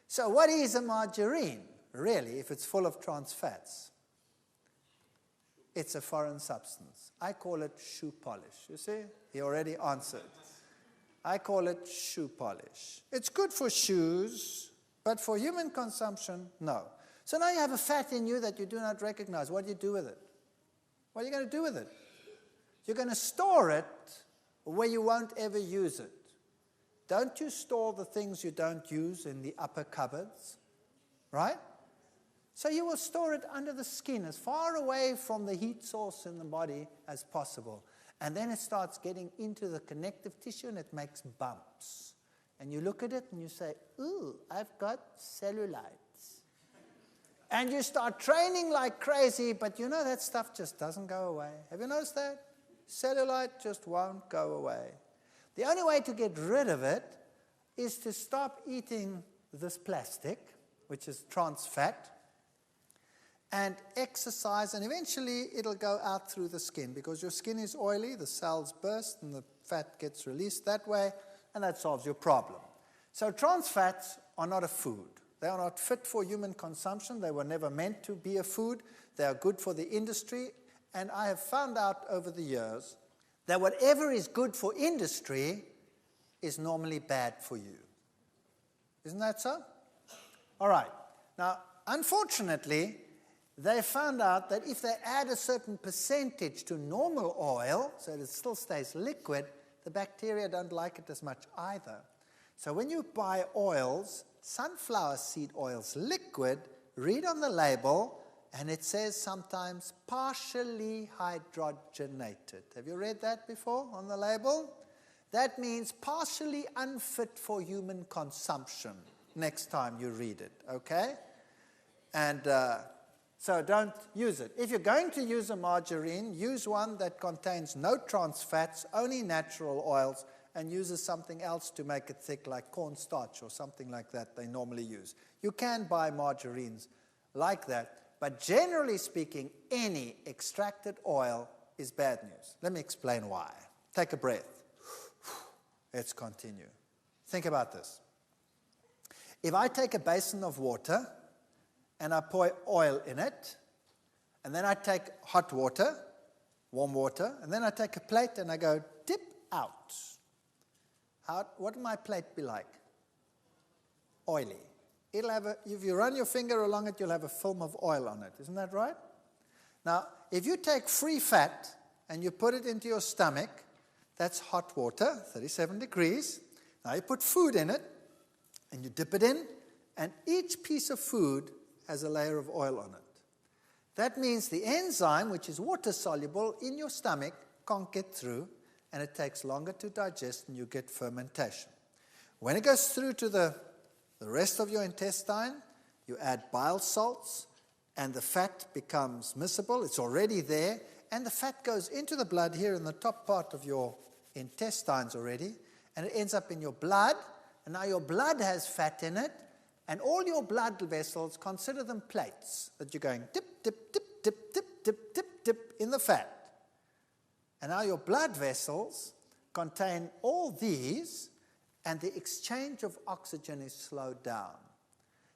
So what is a margarine, really, if it's full of trans fats? It's a foreign substance. I call it shoe polish. You see? He already answered. I call it shoe polish. It's good for shoes, but for human consumption, no. So now you have a fat in you that you do not recognize. What do you do with it? What are you going to do with it? You're going to store it where you won't ever use it. Don't you store the things you don't use in the upper cupboards, right? So you will store it under the skin, as far away from the heat source in the body as possible. And then it starts getting into the connective tissue and it makes bumps. And you look at it and you say, ooh, I've got cellulites. And you start training like crazy, but you know that stuff just doesn't go away. Have you noticed that? Cellulite just won't go away. The only way to get rid of it is to stop eating this plastic, which is trans fat, and exercise, and eventually it'll go out through the skin because your skin is oily, the cells burst, and the fat gets released that way, and that solves your problem. So trans fats are not a food. They are not fit for human consumption. They were never meant to be a food. They are good for the industry, and I have found out over the years that whatever is good for industry is normally bad for you. Isn't that so? All right. Now, unfortunately, they found out that if they add a certain percentage to normal oil, so that it still stays liquid, the bacteria don't like it as much either. So when you buy oils, sunflower seed oils liquid, read on the label, and it says sometimes partially hydrogenated. Have you read that before on the label? That means partially unfit for human consumption next time you read it, okay? And so don't use it. If you're going to use a margarine, use one that contains no trans fats, only natural oils, and uses something else to make it thick, like cornstarch or something like that they normally use. You can buy margarines like that, but generally speaking, any extracted oil is bad news. Let me explain why. Take a breath. Let's continue. Think about this. If I take a basin of water and I pour oil in it, and then I take hot water, warm water, and then I take a plate and I go dip out. What will my plate be like? Oily. It'll have if you run your finger along it, you'll have a film of oil on it. Isn't that right? Now, if you take free fat and you put it into your stomach, that's hot water, 37 degrees. Now you put food in it, and you dip it in, and each piece of food has a layer of oil on it. That means the enzyme, which is water-soluble in your stomach, can't get through, and it takes longer to digest, and you get fermentation. When it goes through to the rest of your intestine, you add bile salts, and the fat becomes miscible. It's already there, and the fat goes into the blood here in the top part of your intestines already, and it ends up in your blood, and now your blood has fat in it, and all your blood vessels, consider them plates that you're going dip, dip, dip, dip, dip, dip, dip, dip in the fat. And now your blood vessels contain all these, and the exchange of oxygen is slowed down.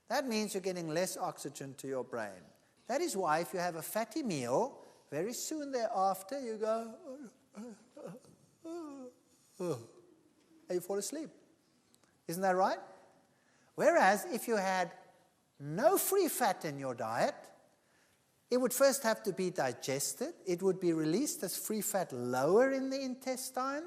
That means you're getting less oxygen to your brain. That is why if you have a fatty meal, very soon thereafter you go, and you fall asleep. Isn't that right? Whereas if you had no free fat in your diet, it would first have to be digested. It would be released as free fat lower in the intestine.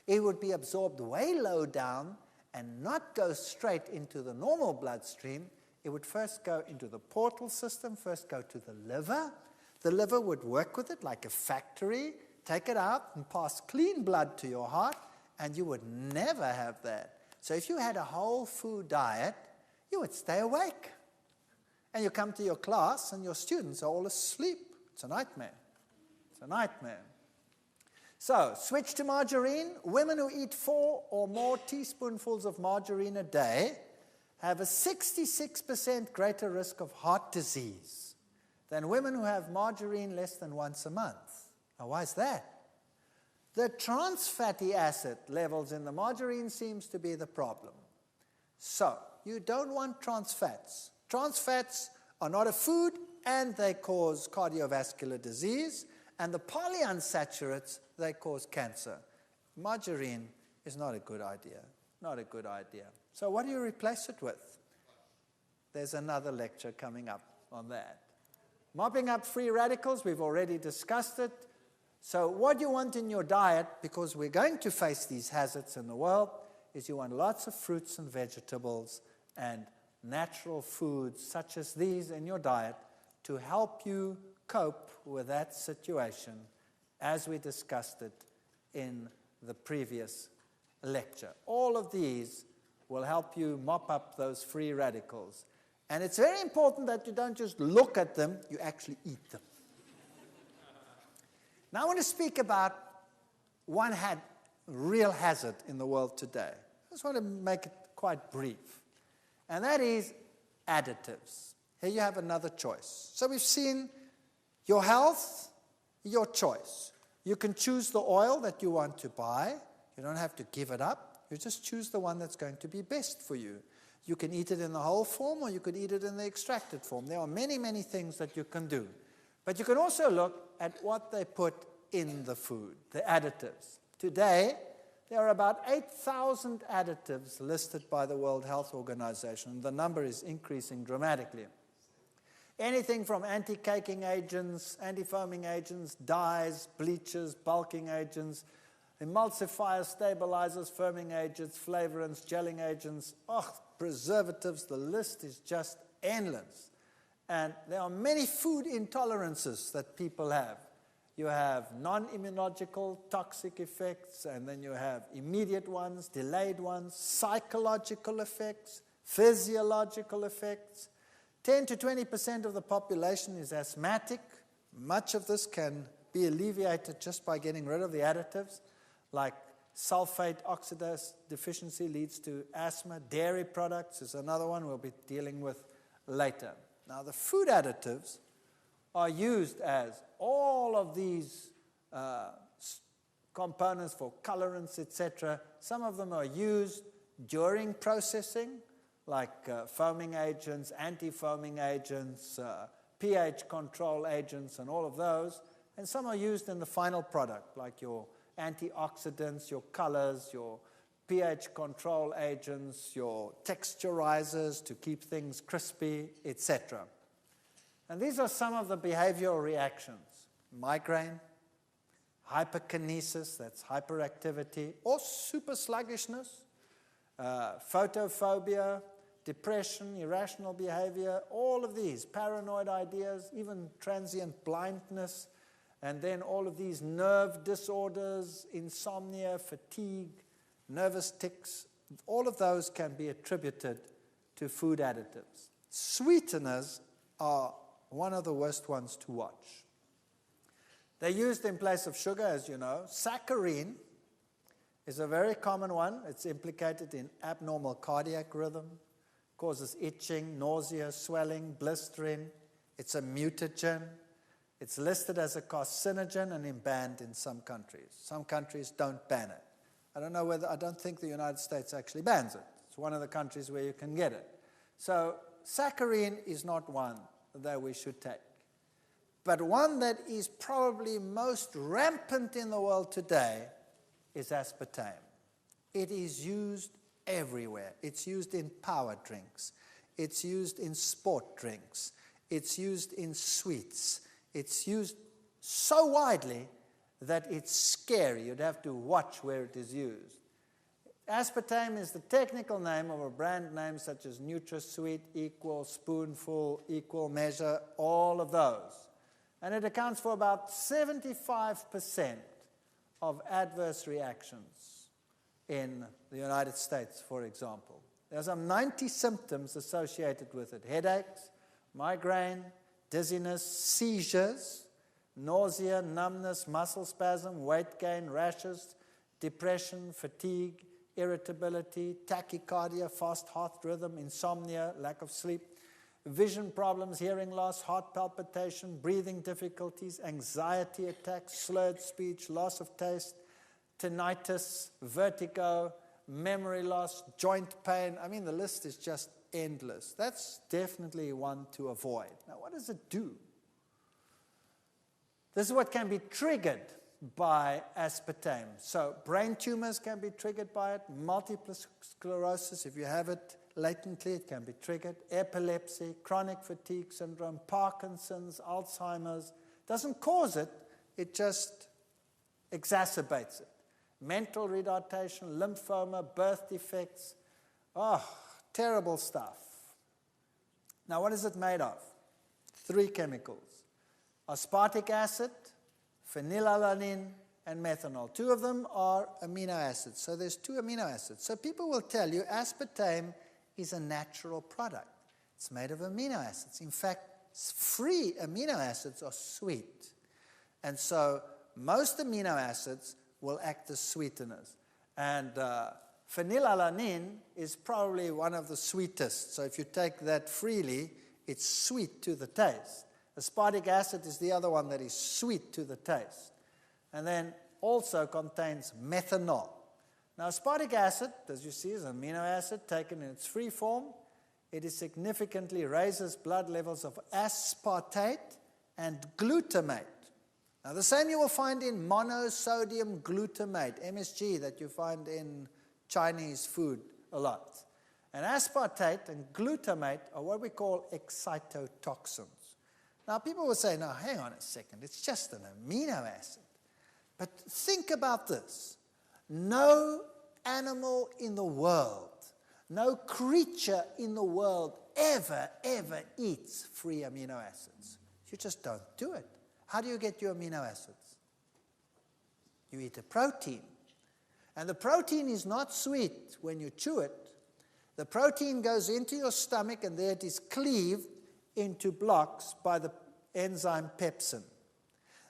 It would be absorbed way low down and not go straight into the normal bloodstream. It would first go into the portal system, first go to the liver. The liver would work with it like a factory, take it out and pass clean blood to your heart, and you would never have that. So if you had a whole food diet, you would stay awake. And you come to your class and your students are all asleep. It's a nightmare. It's a nightmare. So, switch to margarine. Women who eat 4 or more teaspoonfuls of margarine a day have a 66% greater risk of heart disease than women who have margarine less than once a month. Now, why is that? The trans fatty acid levels in the margarine seems to be the problem. So, you don't want trans fats. Trans fats are not a food, and they cause cardiovascular disease, and the polyunsaturates, they cause cancer. Margarine is not a good idea. Not a good idea. So what do you replace it with? There's another lecture coming up on that. Mopping up free radicals, we've already discussed it. So what you want in your diet, because we're going to face these hazards in the world, is you want lots of fruits and vegetables and natural foods such as these in your diet to help you cope with that situation as we discussed it in the previous lecture. All of these will help you mop up those free radicals. And it's very important that you don't just look at them, you actually eat them. Now I want to speak about one real hazard in the world today. I just want to make it quite brief. And that is additives. Here you have another choice. So we've seen your health, your choice. You can choose the oil that you want to buy. You don't have to give it up. You just choose the one that's going to be best for you. You can eat it in the whole form, or you could eat it in the extracted form. There are many, many things that you can do. But you can also look at what they put in the food, the additives. Today, there are about 8,000 additives listed by the World Health Organization. The number is increasing dramatically. Anything from anti-caking agents, anti-foaming agents, dyes, bleachers, bulking agents, emulsifiers, stabilizers, firming agents, flavorants, gelling agents, preservatives. The list is just endless. And there are many food intolerances that people have. You have non-immunological toxic effects, and then you have immediate ones, delayed ones, psychological effects, physiological effects. 10 to 20% of the population is asthmatic. Much of this can be alleviated just by getting rid of the additives, like Sulfate oxidase deficiency leads to asthma. Dairy products is another one we'll be dealing with later. Now, the food additives are used as all of these components for colorants, etc. Some of them are used during processing, like foaming agents, anti-foaming agents, pH control agents, and all of those. And some are used in the final product, like your antioxidants, your colors, your pH control agents, your texturizers to keep things crispy, etc. And these are some of the behavioral reactions. Migraine, hyperkinesis, that's hyperactivity, or super sluggishness, photophobia, depression, irrational behavior, all of these, paranoid ideas, even transient blindness, and then all of these nerve disorders, insomnia, fatigue, nervous tics, all of those can be attributed to food additives. Sweeteners are one of the worst ones to watch. They're used in place of sugar, as you know. Saccharin is a very common one. It's implicated in abnormal cardiac rhythm, causes itching, nausea, swelling, blistering. It's a mutagen. It's listed as a carcinogen and banned in some countries. Some countries don't ban it. I don't think the United States actually bans it. It's one of the countries where you can get it. So saccharin is not one that we should take. But one that is probably most rampant in the world today is aspartame. It is used everywhere. It's used in power drinks. It's used in sport drinks. It's used in sweets. It's used so widely that it's scary. You'd have to watch where it is used. Aspartame is the technical name of a brand name such as NutraSweet, Equal, Spoonful, Equal Measure, all of those. And it accounts for about 75% of adverse reactions in the United States, for example. There are some 90 symptoms associated with it: headaches, migraine, dizziness, seizures, nausea, numbness, muscle spasm, weight gain, rashes, depression, fatigue, irritability, tachycardia, fast heart rhythm, insomnia, lack of sleep, vision problems, hearing loss, heart palpitation, breathing difficulties, anxiety attacks, slurred speech, loss of taste, tinnitus, vertigo, memory loss, joint pain. I mean, the list is just endless. That's definitely one to avoid. Now, what does it do? This is what can be triggered by aspartame. So brain tumors can be triggered by it. Multiple sclerosis, if you have it latently, it can be triggered. Epilepsy, chronic fatigue syndrome, Parkinson's, Alzheimer's. Doesn't cause it, it just exacerbates it. Mental retardation, lymphoma, birth defects. Oh, terrible stuff. Now, what is it made of? 3 chemicals: aspartic acid, phenylalanine, and methanol. 2 of them are amino acids. So there's 2 amino acids. So people will tell you aspartame is a natural product. It's made of amino acids. In fact, free amino acids are sweet. And so most amino acids will act as sweeteners. And phenylalanine is probably one of the sweetest. So if you take that freely, it's sweet to the taste. Aspartic acid is the other one that is sweet to the taste. And then also contains methanol. Now, aspartic acid, as you see, is an amino acid taken in its free form. It significantly raises blood levels of aspartate and glutamate. Now, the same you will find in monosodium glutamate, MSG, that you find in Chinese food a lot. And aspartate and glutamate are what we call excitotoxins. Now, people will say, no, hang on a second, it's just an amino acid. But think about this. No animal in the world, no creature in the world ever eats free amino acids. You just don't do it. How do you get your amino acids? You eat a protein. And the protein is not sweet when you chew it. The protein goes into your stomach and there it is cleaved into blocks by the enzyme pepsin.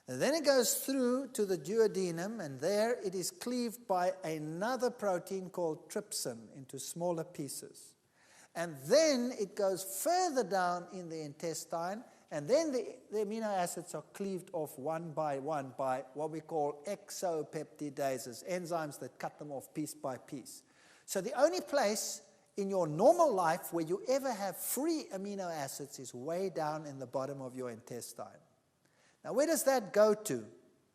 And then it goes through to the duodenum, and there it is cleaved by another protein called trypsin into smaller pieces. And then it goes further down in the intestine, and then the amino acids are cleaved off one by what we call exopeptidases, enzymes that cut them off piece by piece. So the only place in your normal life where you ever have free amino acids is way down in the bottom of your intestine. Now, where does that go to?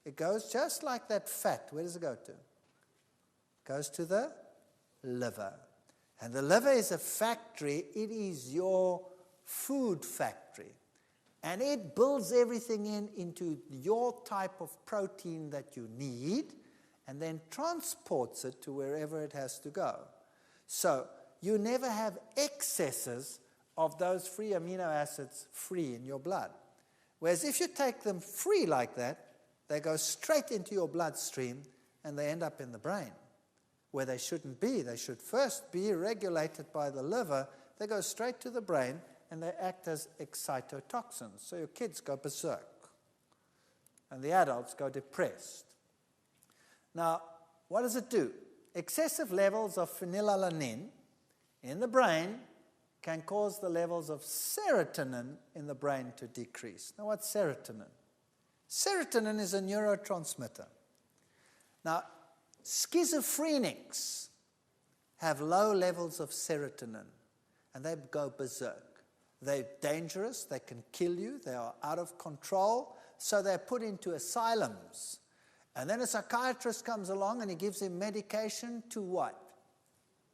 It goes just like that fat. Where does it go to? It goes to the liver. And the liver is a factory. It is your food factory. And it builds everything into your type of protein that you need and then transports it to wherever it has to go. So you never have excesses of those free amino acids free in your blood. Whereas if you take them free like that, they go straight into your bloodstream and they end up in the brain, where they shouldn't be. They should first be regulated by the liver. They go straight to the brain and they act as excitotoxins. So your kids go berserk and the adults go depressed. Now, what does it do? Excessive levels of phenylalanine in the brain can cause the levels of serotonin in the brain to decrease. Now, what's serotonin? Serotonin is a neurotransmitter. Now, schizophrenics have low levels of serotonin, and they go berserk. They're dangerous, they can kill you, they are out of control, so they're put into asylums. And then a psychiatrist comes along and he gives him medication to what?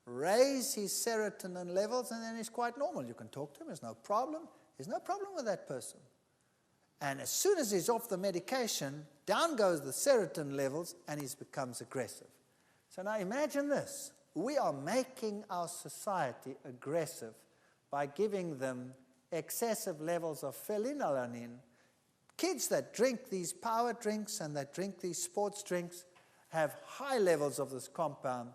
Raise his serotonin levels, and then he's quite normal. You can talk to him, there's no problem. There's no problem with that person. And as soon as he's off the medication, down goes the serotonin levels, and he becomes aggressive. So now imagine this. We are making our society aggressive by giving them excessive levels of phenylalanine. Kids that drink these power drinks and that drink these sports drinks have high levels of this compound,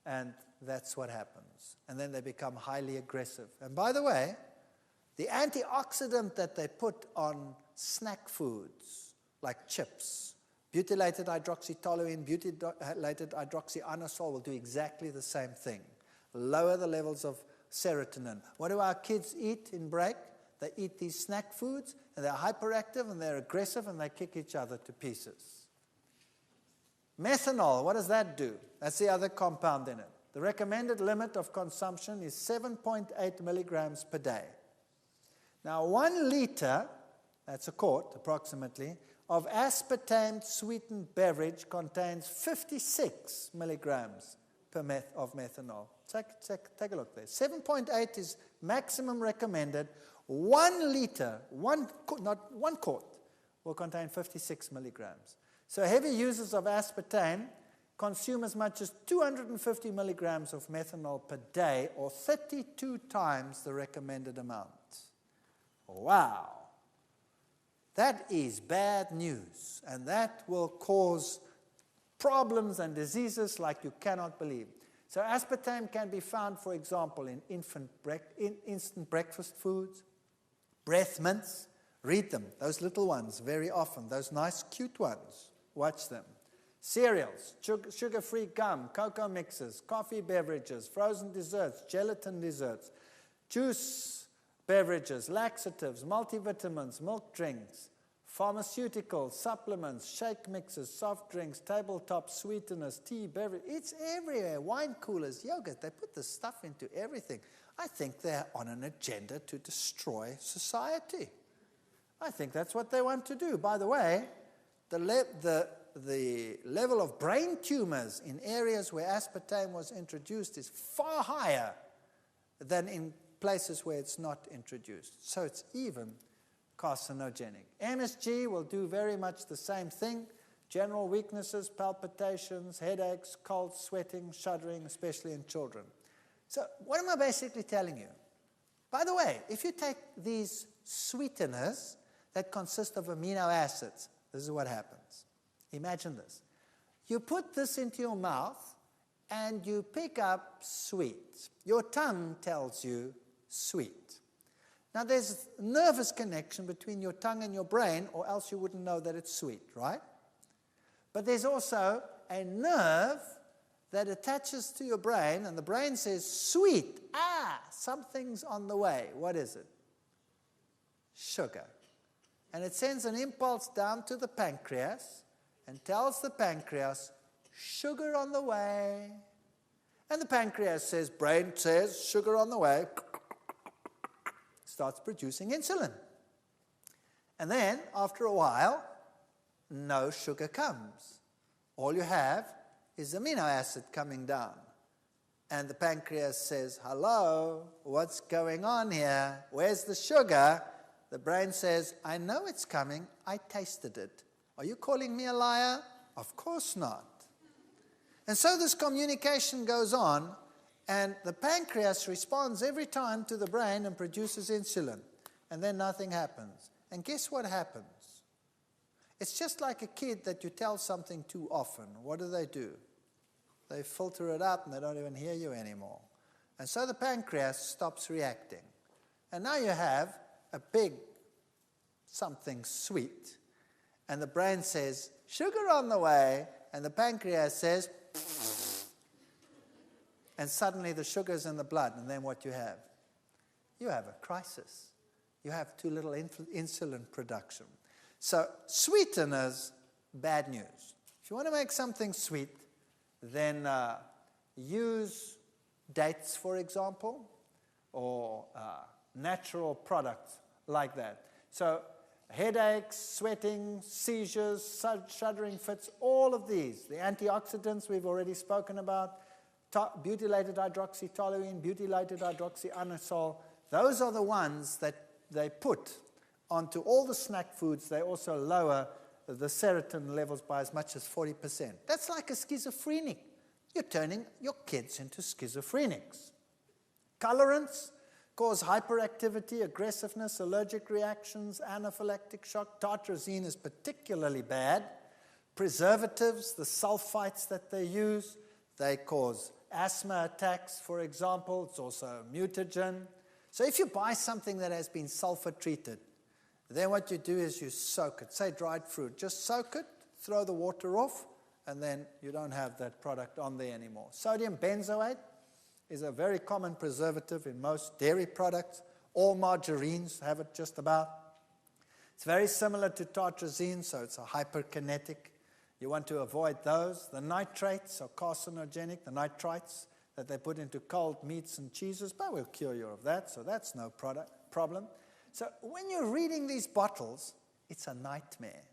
and that's what happens. And then they become highly aggressive. And by the way, the antioxidant that they put on snack foods, like chips, butylated hydroxytoluene, butylated hydroxyanisole will do exactly the same thing. Lower the levels of serotonin. What do our kids eat in break? They eat these snack foods, and they're hyperactive, and they're aggressive, and they kick each other to pieces. Methanol, what does that do? That's the other compound in it. The recommended limit of consumption is 7.8 milligrams per day. Now, 1 liter, that's a quart approximately, of aspartame sweetened beverage contains 56 milligrams of methanol. Take a look there. 7.8 is maximum recommended. 1 liter, not 1 quart, will contain 56 milligrams. So heavy users of aspartame consume as much as 250 milligrams of methanol per day, or 32 times the recommended amount. Wow. That is bad news, and that will cause problems and diseases like you cannot believe. So aspartame can be found, for example, in instant breakfast foods, breath mints. Read them, those little ones, very often, those nice, cute ones. Watch them. Cereals, sugar-free gum, cocoa mixes, coffee beverages, frozen desserts, gelatin desserts, juice beverages, laxatives, multivitamins, milk drinks, pharmaceuticals, supplements, shake mixes, soft drinks, tabletop sweeteners, tea, beverage. It's everywhere. Wine coolers, yogurt. They put this stuff into everything. I think they're on an agenda to destroy society. I think that's what they want to do. By the way, the level of brain tumors in areas where aspartame was introduced is far higher than in places where it's not introduced. So it's even carcinogenic. MSG will do very much the same thing. General weaknesses, palpitations, headaches, cold sweating, shuddering, especially in children. So what am I basically telling you? By the way, if you take these sweeteners that consist of amino acids, this is what happens. Imagine this. You put this into your mouth and you pick up sweet. Your tongue tells you sweet. Now, there's a nervous connection between your tongue and your brain, or else you wouldn't know that it's sweet, right? But there's also a nerve that attaches to your brain, and the brain says, sweet, something's on the way. What is it? Sugar. And it sends an impulse down to the pancreas and tells the pancreas, sugar on the way. And the pancreas says, brain says, sugar on the way, starts producing insulin. And then, after a while, no sugar comes. All you have is amino acid coming down. And the pancreas says, hello, what's going on here? Where's the sugar? The brain says, I know it's coming. I tasted it. Are you calling me a liar? Of course not. And so this communication goes on, and the pancreas responds every time to the brain and produces insulin. And then nothing happens. And guess what happens? It's just like a kid that you tell something too often. What do? They filter it out and they don't even hear you anymore. And so the pancreas stops reacting. And now you have a big something sweet. And the brain says, sugar on the way. And the pancreas says, and suddenly the sugar's in the blood. And then what you have? You have a crisis. You have too little insulin production. So sweeteners, bad news. If you want to make something sweet, then use dates, for example, or natural products like that. So headaches, sweating, seizures, shuddering fits, all of these. The antioxidants we've already spoken about, butylated hydroxytoluene, butylated hydroxyanisole, those are the ones that they put onto all the snack foods. They also lower the serotonin levels by as much as 40%. That's like a schizophrenic. You're turning your kids into schizophrenics. Colorants cause hyperactivity, aggressiveness, allergic reactions, anaphylactic shock. Tartrazine is particularly bad. Preservatives, the sulfites that they use, they cause asthma attacks, for example. It's also a mutagen. So if you buy something that has been sulfur treated, then what you do is you soak it. Say dried fruit. Just soak it, throw the water off, and then you don't have that product on there anymore. Sodium benzoate is a very common preservative in most dairy products. All margarines have it just about. It's very similar to tartrazine, so it's a hyperkinetic. You want to avoid those. The nitrates are carcinogenic, the nitrites that they put into cold meats and cheeses, but we'll cure you of that, so that's no problem. So when you're reading these bottles, it's a nightmare.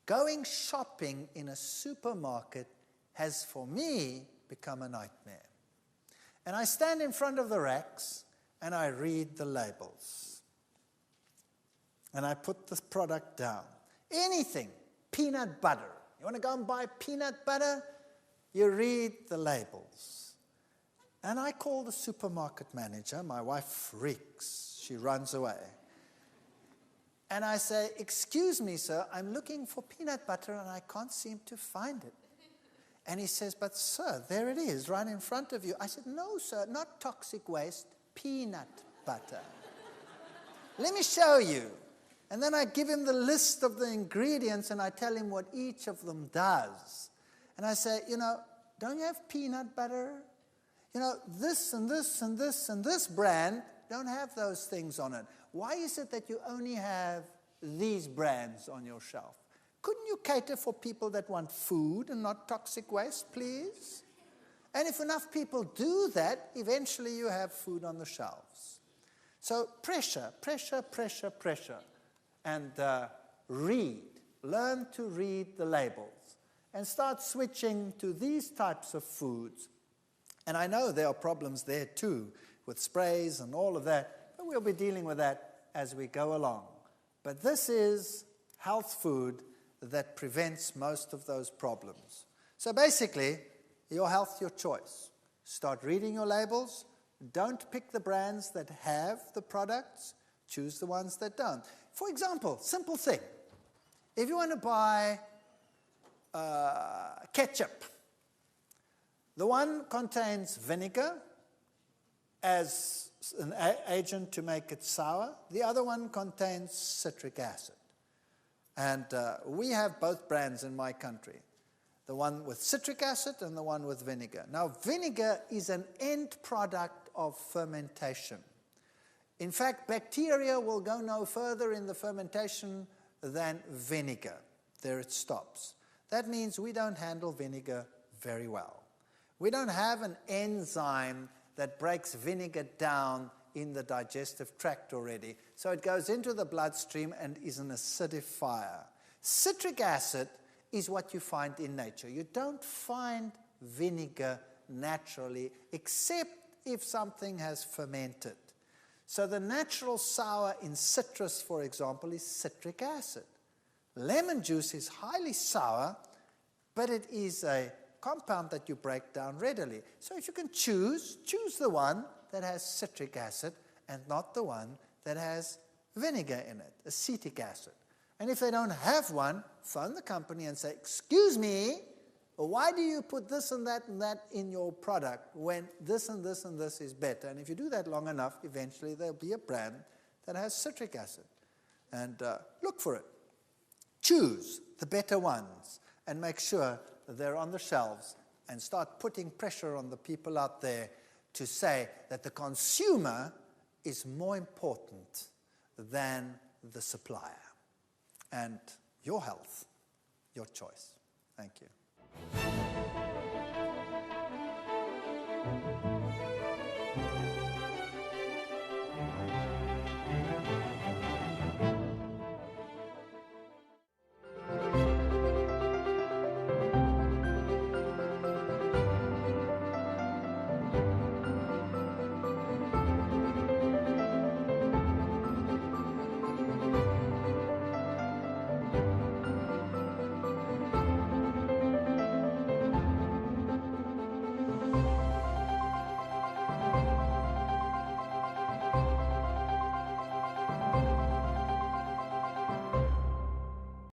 Going shopping in a supermarket has, for me, become a nightmare. And I stand in front of the racks and I read the labels. And I put the product down. Anything, peanut butter. You want to go and buy peanut butter? You read the labels. And I call the supermarket manager. My wife freaks. She runs away. And I say, excuse me, sir, I'm looking for peanut butter and I can't seem to find it. And he says, but sir, there it is, right in front of you. I said, no, sir, not toxic waste, peanut butter. Let me show you. And then I give him the list of the ingredients and I tell him what each of them does. And I say, don't you have peanut butter? This and this and this and this brand don't have those things on it. Why is it that you only have these brands on your shelf? Couldn't you cater for people that want food and not toxic waste, please? And if enough people do that, eventually you have food on the shelves. So pressure. And learn to read the labels. And start switching to these types of foods. And I know there are problems there too, with sprays and all of that, but we'll be dealing with that as we go along. But this is health food that prevents most of those problems. So basically, your health, your choice. Start reading your labels. Don't pick the brands that have the products. Choose the ones that don't. For example, simple thing. If you want to buy ketchup, the one contains vinegar as an agent to make it sour. The other one contains citric acid. And we have both brands in my country, the one with citric acid and the one with vinegar. Now, vinegar is an end product of fermentation. In fact, bacteria will go no further in the fermentation than vinegar. There it stops. That means we don't handle vinegar very well. We don't have an enzyme that breaks vinegar down in the digestive tract already. So it goes into the bloodstream and is an acidifier. Citric acid is what you find in nature. You don't find vinegar naturally, except if something has fermented. So the natural sour in citrus, for example, is citric acid. Lemon juice is highly sour, but it is a compound that you break down readily. So if you can choose the one that has citric acid and not the one that has vinegar in it, acetic acid. And if they don't have one, phone the company and say, excuse me, why do you put this and that in your product when this and this and this is better? And if you do that long enough, eventually there'll be a brand that has citric acid. And look for it. Choose the better ones and make sure that they're on the shelves, and start putting pressure on the people out there to say that the consumer is more important than the supplier. And your health, your choice. Thank you.